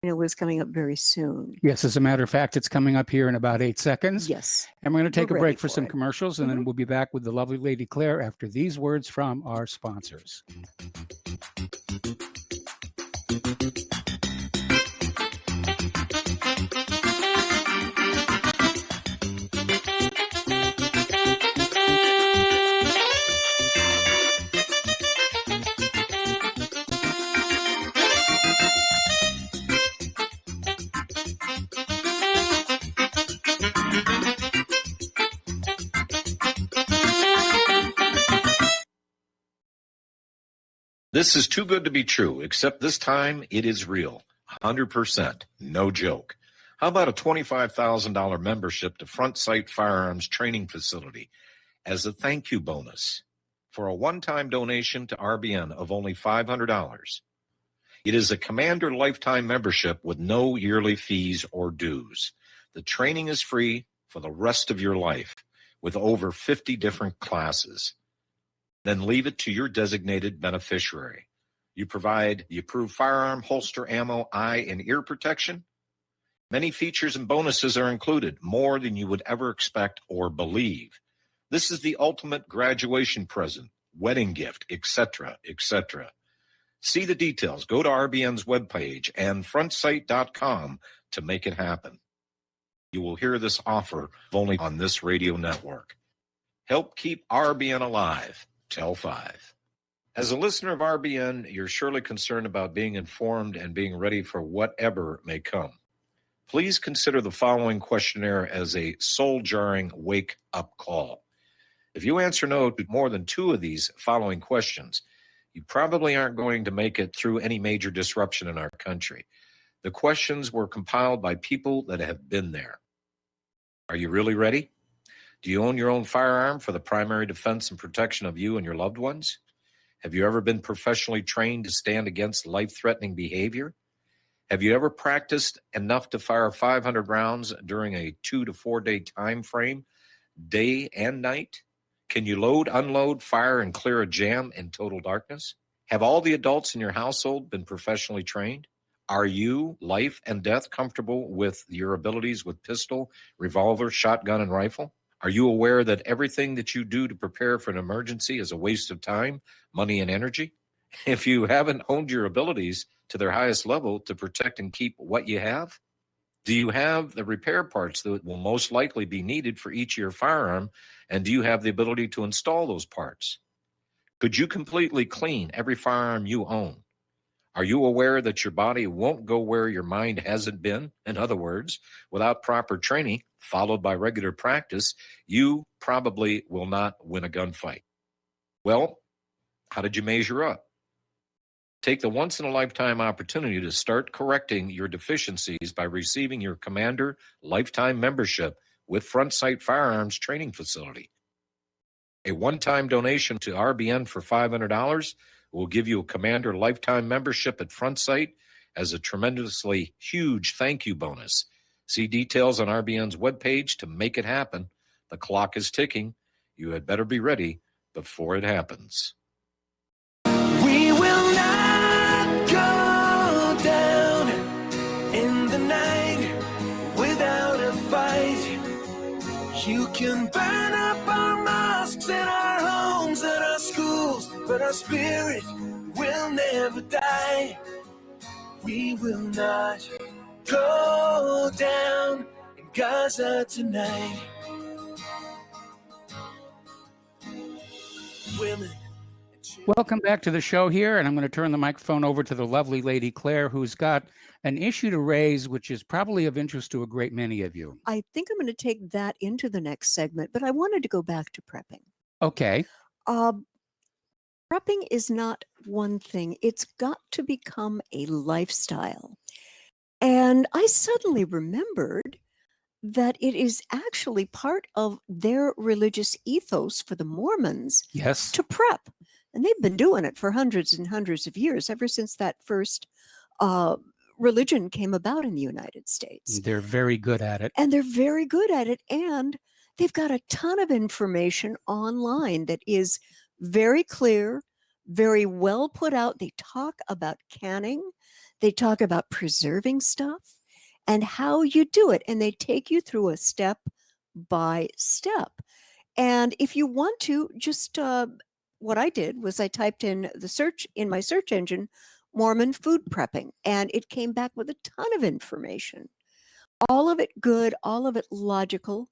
It was coming up very soon. Yes, as a matter of fact, it's coming up here in about 8 seconds. Yes. And we're going to take We're a break ready for some commercials, and then we'll be back with the lovely Lady Claire after these words from our sponsors. This is too good to be true, except this time it is real. 100%. No joke. How about a $25,000 membership to Front Sight Firearms Training Facility as a thank you bonus for a one-time donation to RBN of only $500? It is a Commander lifetime membership with no yearly fees or dues. The training is free for the rest of your life with over 50 different classes. Then leave it to your designated beneficiary. You provide the approved firearm, holster, ammo, eye, and ear protection. Many features and bonuses are included, more than you would ever expect or believe. This is the ultimate graduation present, wedding gift, etc., etc. See the details. Go to RBN's webpage and frontsight.com to make it happen. You will hear this offer only on this radio network. Help keep RBN alive. Tell 5. As a listener of RBN, you're surely concerned about being informed and being ready for whatever may come. Please consider the following questionnaire as a soul-jarring wake-up call. If you answer no to more than 2 of these following questions, you probably aren't going to make it through any major disruption in our country. The questions were compiled by people that have been there. Are you really ready? Do you own your own firearm for the primary defense and protection of you and your loved ones? Have you ever been professionally trained to stand against life-threatening behavior? Have you ever practiced enough to fire 500 rounds during a 2 to 4 day time frame, day and night? Can you load, unload, fire, and clear a jam in total darkness? Have all the adults in your household been professionally trained? Are you, life and death, comfortable with your abilities with pistol, revolver, shotgun, and rifle? Are you aware that everything that you do to prepare for an emergency is a waste of time, money, and energy? If you haven't honed your abilities to their highest level to protect and keep what you have, do you have the repair parts that will most likely be needed for each of your firearm, and do you have the ability to install those parts? Could you completely clean every firearm you own? Are you aware that your body won't go where your mind hasn't been? In other words, without proper training, followed by regular practice, you probably will not win a gunfight. Well, how did you measure up? Take the once-in-a-lifetime opportunity to start correcting your deficiencies by receiving your Commander lifetime membership with Front Sight Firearms Training Facility. A one-time donation to RBN for $500 will give you a Commander lifetime membership at Front Sight as a tremendously huge thank you bonus. See details on RBN's webpage to make it happen. The clock is ticking. You had better be ready before it happens. We will not go down in the night without a fight. You can burn up our mosques and our homes and our schools, but our spirit will never die. We will not go down in Gaza tonight. Women. Welcome back to the show here, and I'm going to turn the microphone over to the lovely lady Claire, who's got an issue to raise, which is probably of interest to a great many of you. I think I'm going to take that into the next segment, but I wanted to go back to prepping. Okay. Prepping is not one thing. It's got to become a lifestyle. And I suddenly remembered that it is actually part of their religious ethos for the Mormons Yes. to prep. And they've been doing it for hundreds and hundreds of years, ever since that first religion came about in the United States. They're very good at it. And they're very good at it. And they've got a ton of information online that is very clear, very well put out. They talk about canning, they talk about preserving stuff and how you do it. And they take you through a step by step. And if you want to, just what I did was I typed in my search engine, Mormon food prepping, and it came back with a ton of information. All of it good, all of it logical.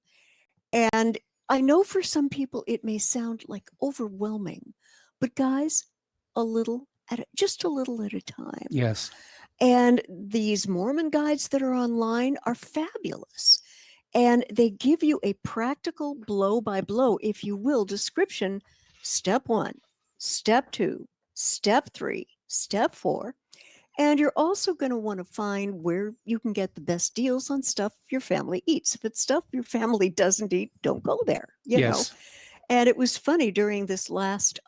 And I know for some people it may sound like overwhelming, but guys, just a little at a time. Yes. And these Mormon guides that are online are fabulous. And they give you a practical blow by blow, if you will, description. Step 1, step 2, Step 3, Step 4. And you're also going to want to find where you can get the best deals on stuff your family eats. If it's stuff your family doesn't eat, don't go there, you know. And it was funny during this last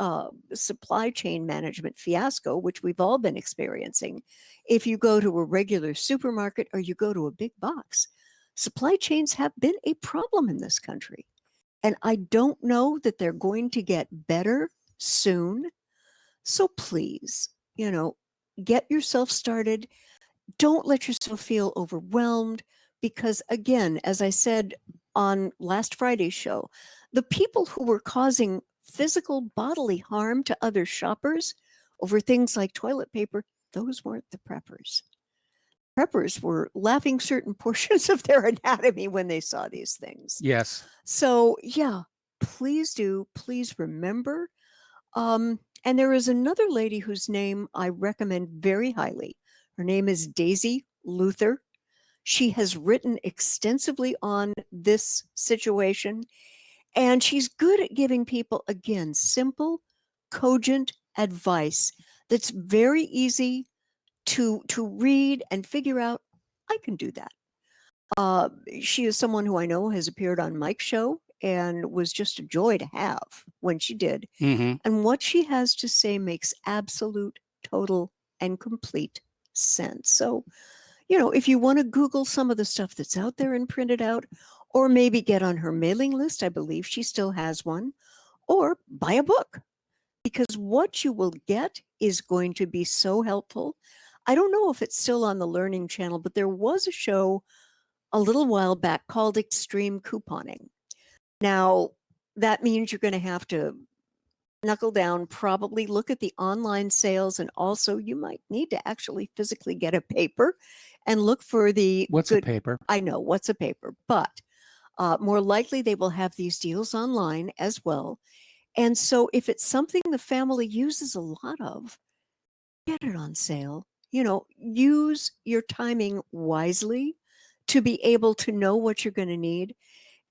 supply chain management fiasco, which we've all been experiencing. If you go to a regular supermarket or you go to a big box, supply chains have been a problem in this country. And I don't know that they're going to get better soon. So please, you know, get yourself started. Don't let yourself feel overwhelmed because, again, as I said on last Friday's show, the people who were causing physical bodily harm to other shoppers over things like toilet paper, those weren't the preppers. Preppers were laughing certain portions of their anatomy when they saw these things. Yes. So, yeah, please do. Please remember. And there is another lady whose name I recommend very highly. Her name is Daisy Luther. She has written extensively on this situation, and she's good at giving people, again, simple, cogent advice that's very easy to read and figure out. I can do that. She is someone who I know has appeared on Mike's show and was just a joy to have when she did. Mm-hmm. And what she has to say makes absolute, total, and complete sense. So, you know, if you want to Google some of the stuff that's out there and print it out, or maybe get on her mailing list, I believe she still has one, or buy a book, because what you will get is going to be so helpful. I don't know if it's still on the Learning Channel, but there was a show a little while back called Extreme Couponing. Now, that means you're going to have to knuckle down, probably look at the online sales, and also you might need to actually physically get a paper and look for the What's a paper? I know, what's a paper, but more likely they will have these deals online as well. And so if it's something the family uses a lot of, get it on sale. You know, use your timing wisely to be able to know what you're going to need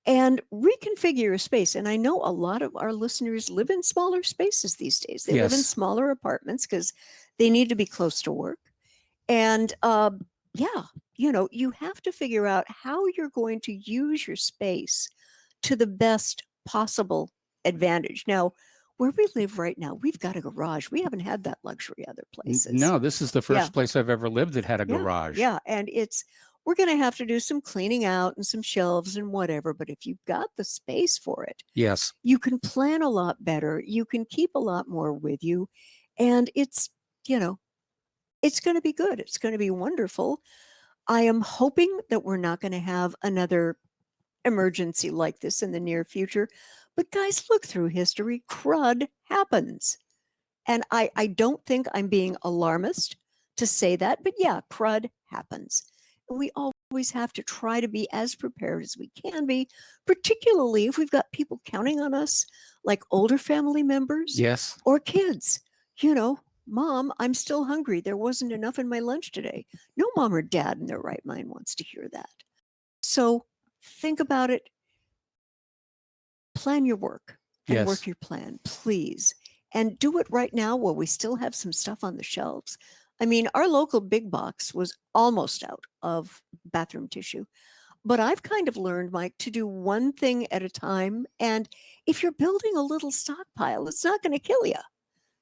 and reconfigure a space. And I know a lot of our listeners live in smaller spaces these days. They live in Yes. smaller apartments because they need to be close to work. And yeah, you know, you have to figure out how you're going to use your space to the best possible advantage. Now, where we live right now, we've got a garage. We haven't had that luxury other places. No, this is the Yeah. first place I've ever lived that had a Yeah, garage. yeah, and we're going to have to do some cleaning out and some shelves and whatever, but if you've got the space for it, Yes. you can plan a lot better. You can keep a lot more with you, and it's, you know, it's going to be good. It's going to be wonderful. I am hoping that we're not going to have another emergency like this in the near future. But guys, look through history. Crud happens. And I don't think I'm being alarmist to say that, but yeah, crud happens. And we always have to try to be as prepared as we can be, particularly if we've got people counting on us, like older family members Yes. or kids. You know, Mom, I'm still hungry. There wasn't enough in my lunch today. No mom or dad in their right mind wants to hear that. So think about it. Plan your work and Yes. work your plan, please. And do it right now while we still have some stuff on the shelves. I mean, our local big box was almost out of bathroom tissue. But I've kind of learned, Mike, to do one thing at a time. And if you're building a little stockpile, it's not going to kill you.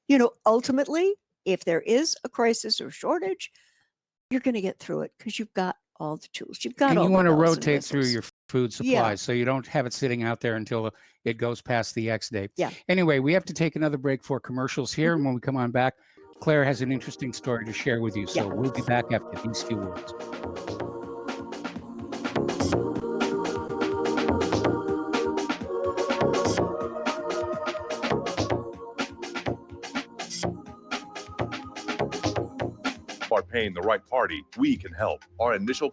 You know, ultimately, if there is a crisis or shortage, you're going to get through it because you've got all the tools. You've got And all you the want to bells and rotate through whistles. your food supplies Yeah. so you don't have it sitting out there until it goes past the X date. Yeah. Anyway, we have to take another break for commercials here. And when we come on back, Claire has an interesting story to share with you. So Yeah. we'll be back after these few words. Are paying the right party, we can help. Our initial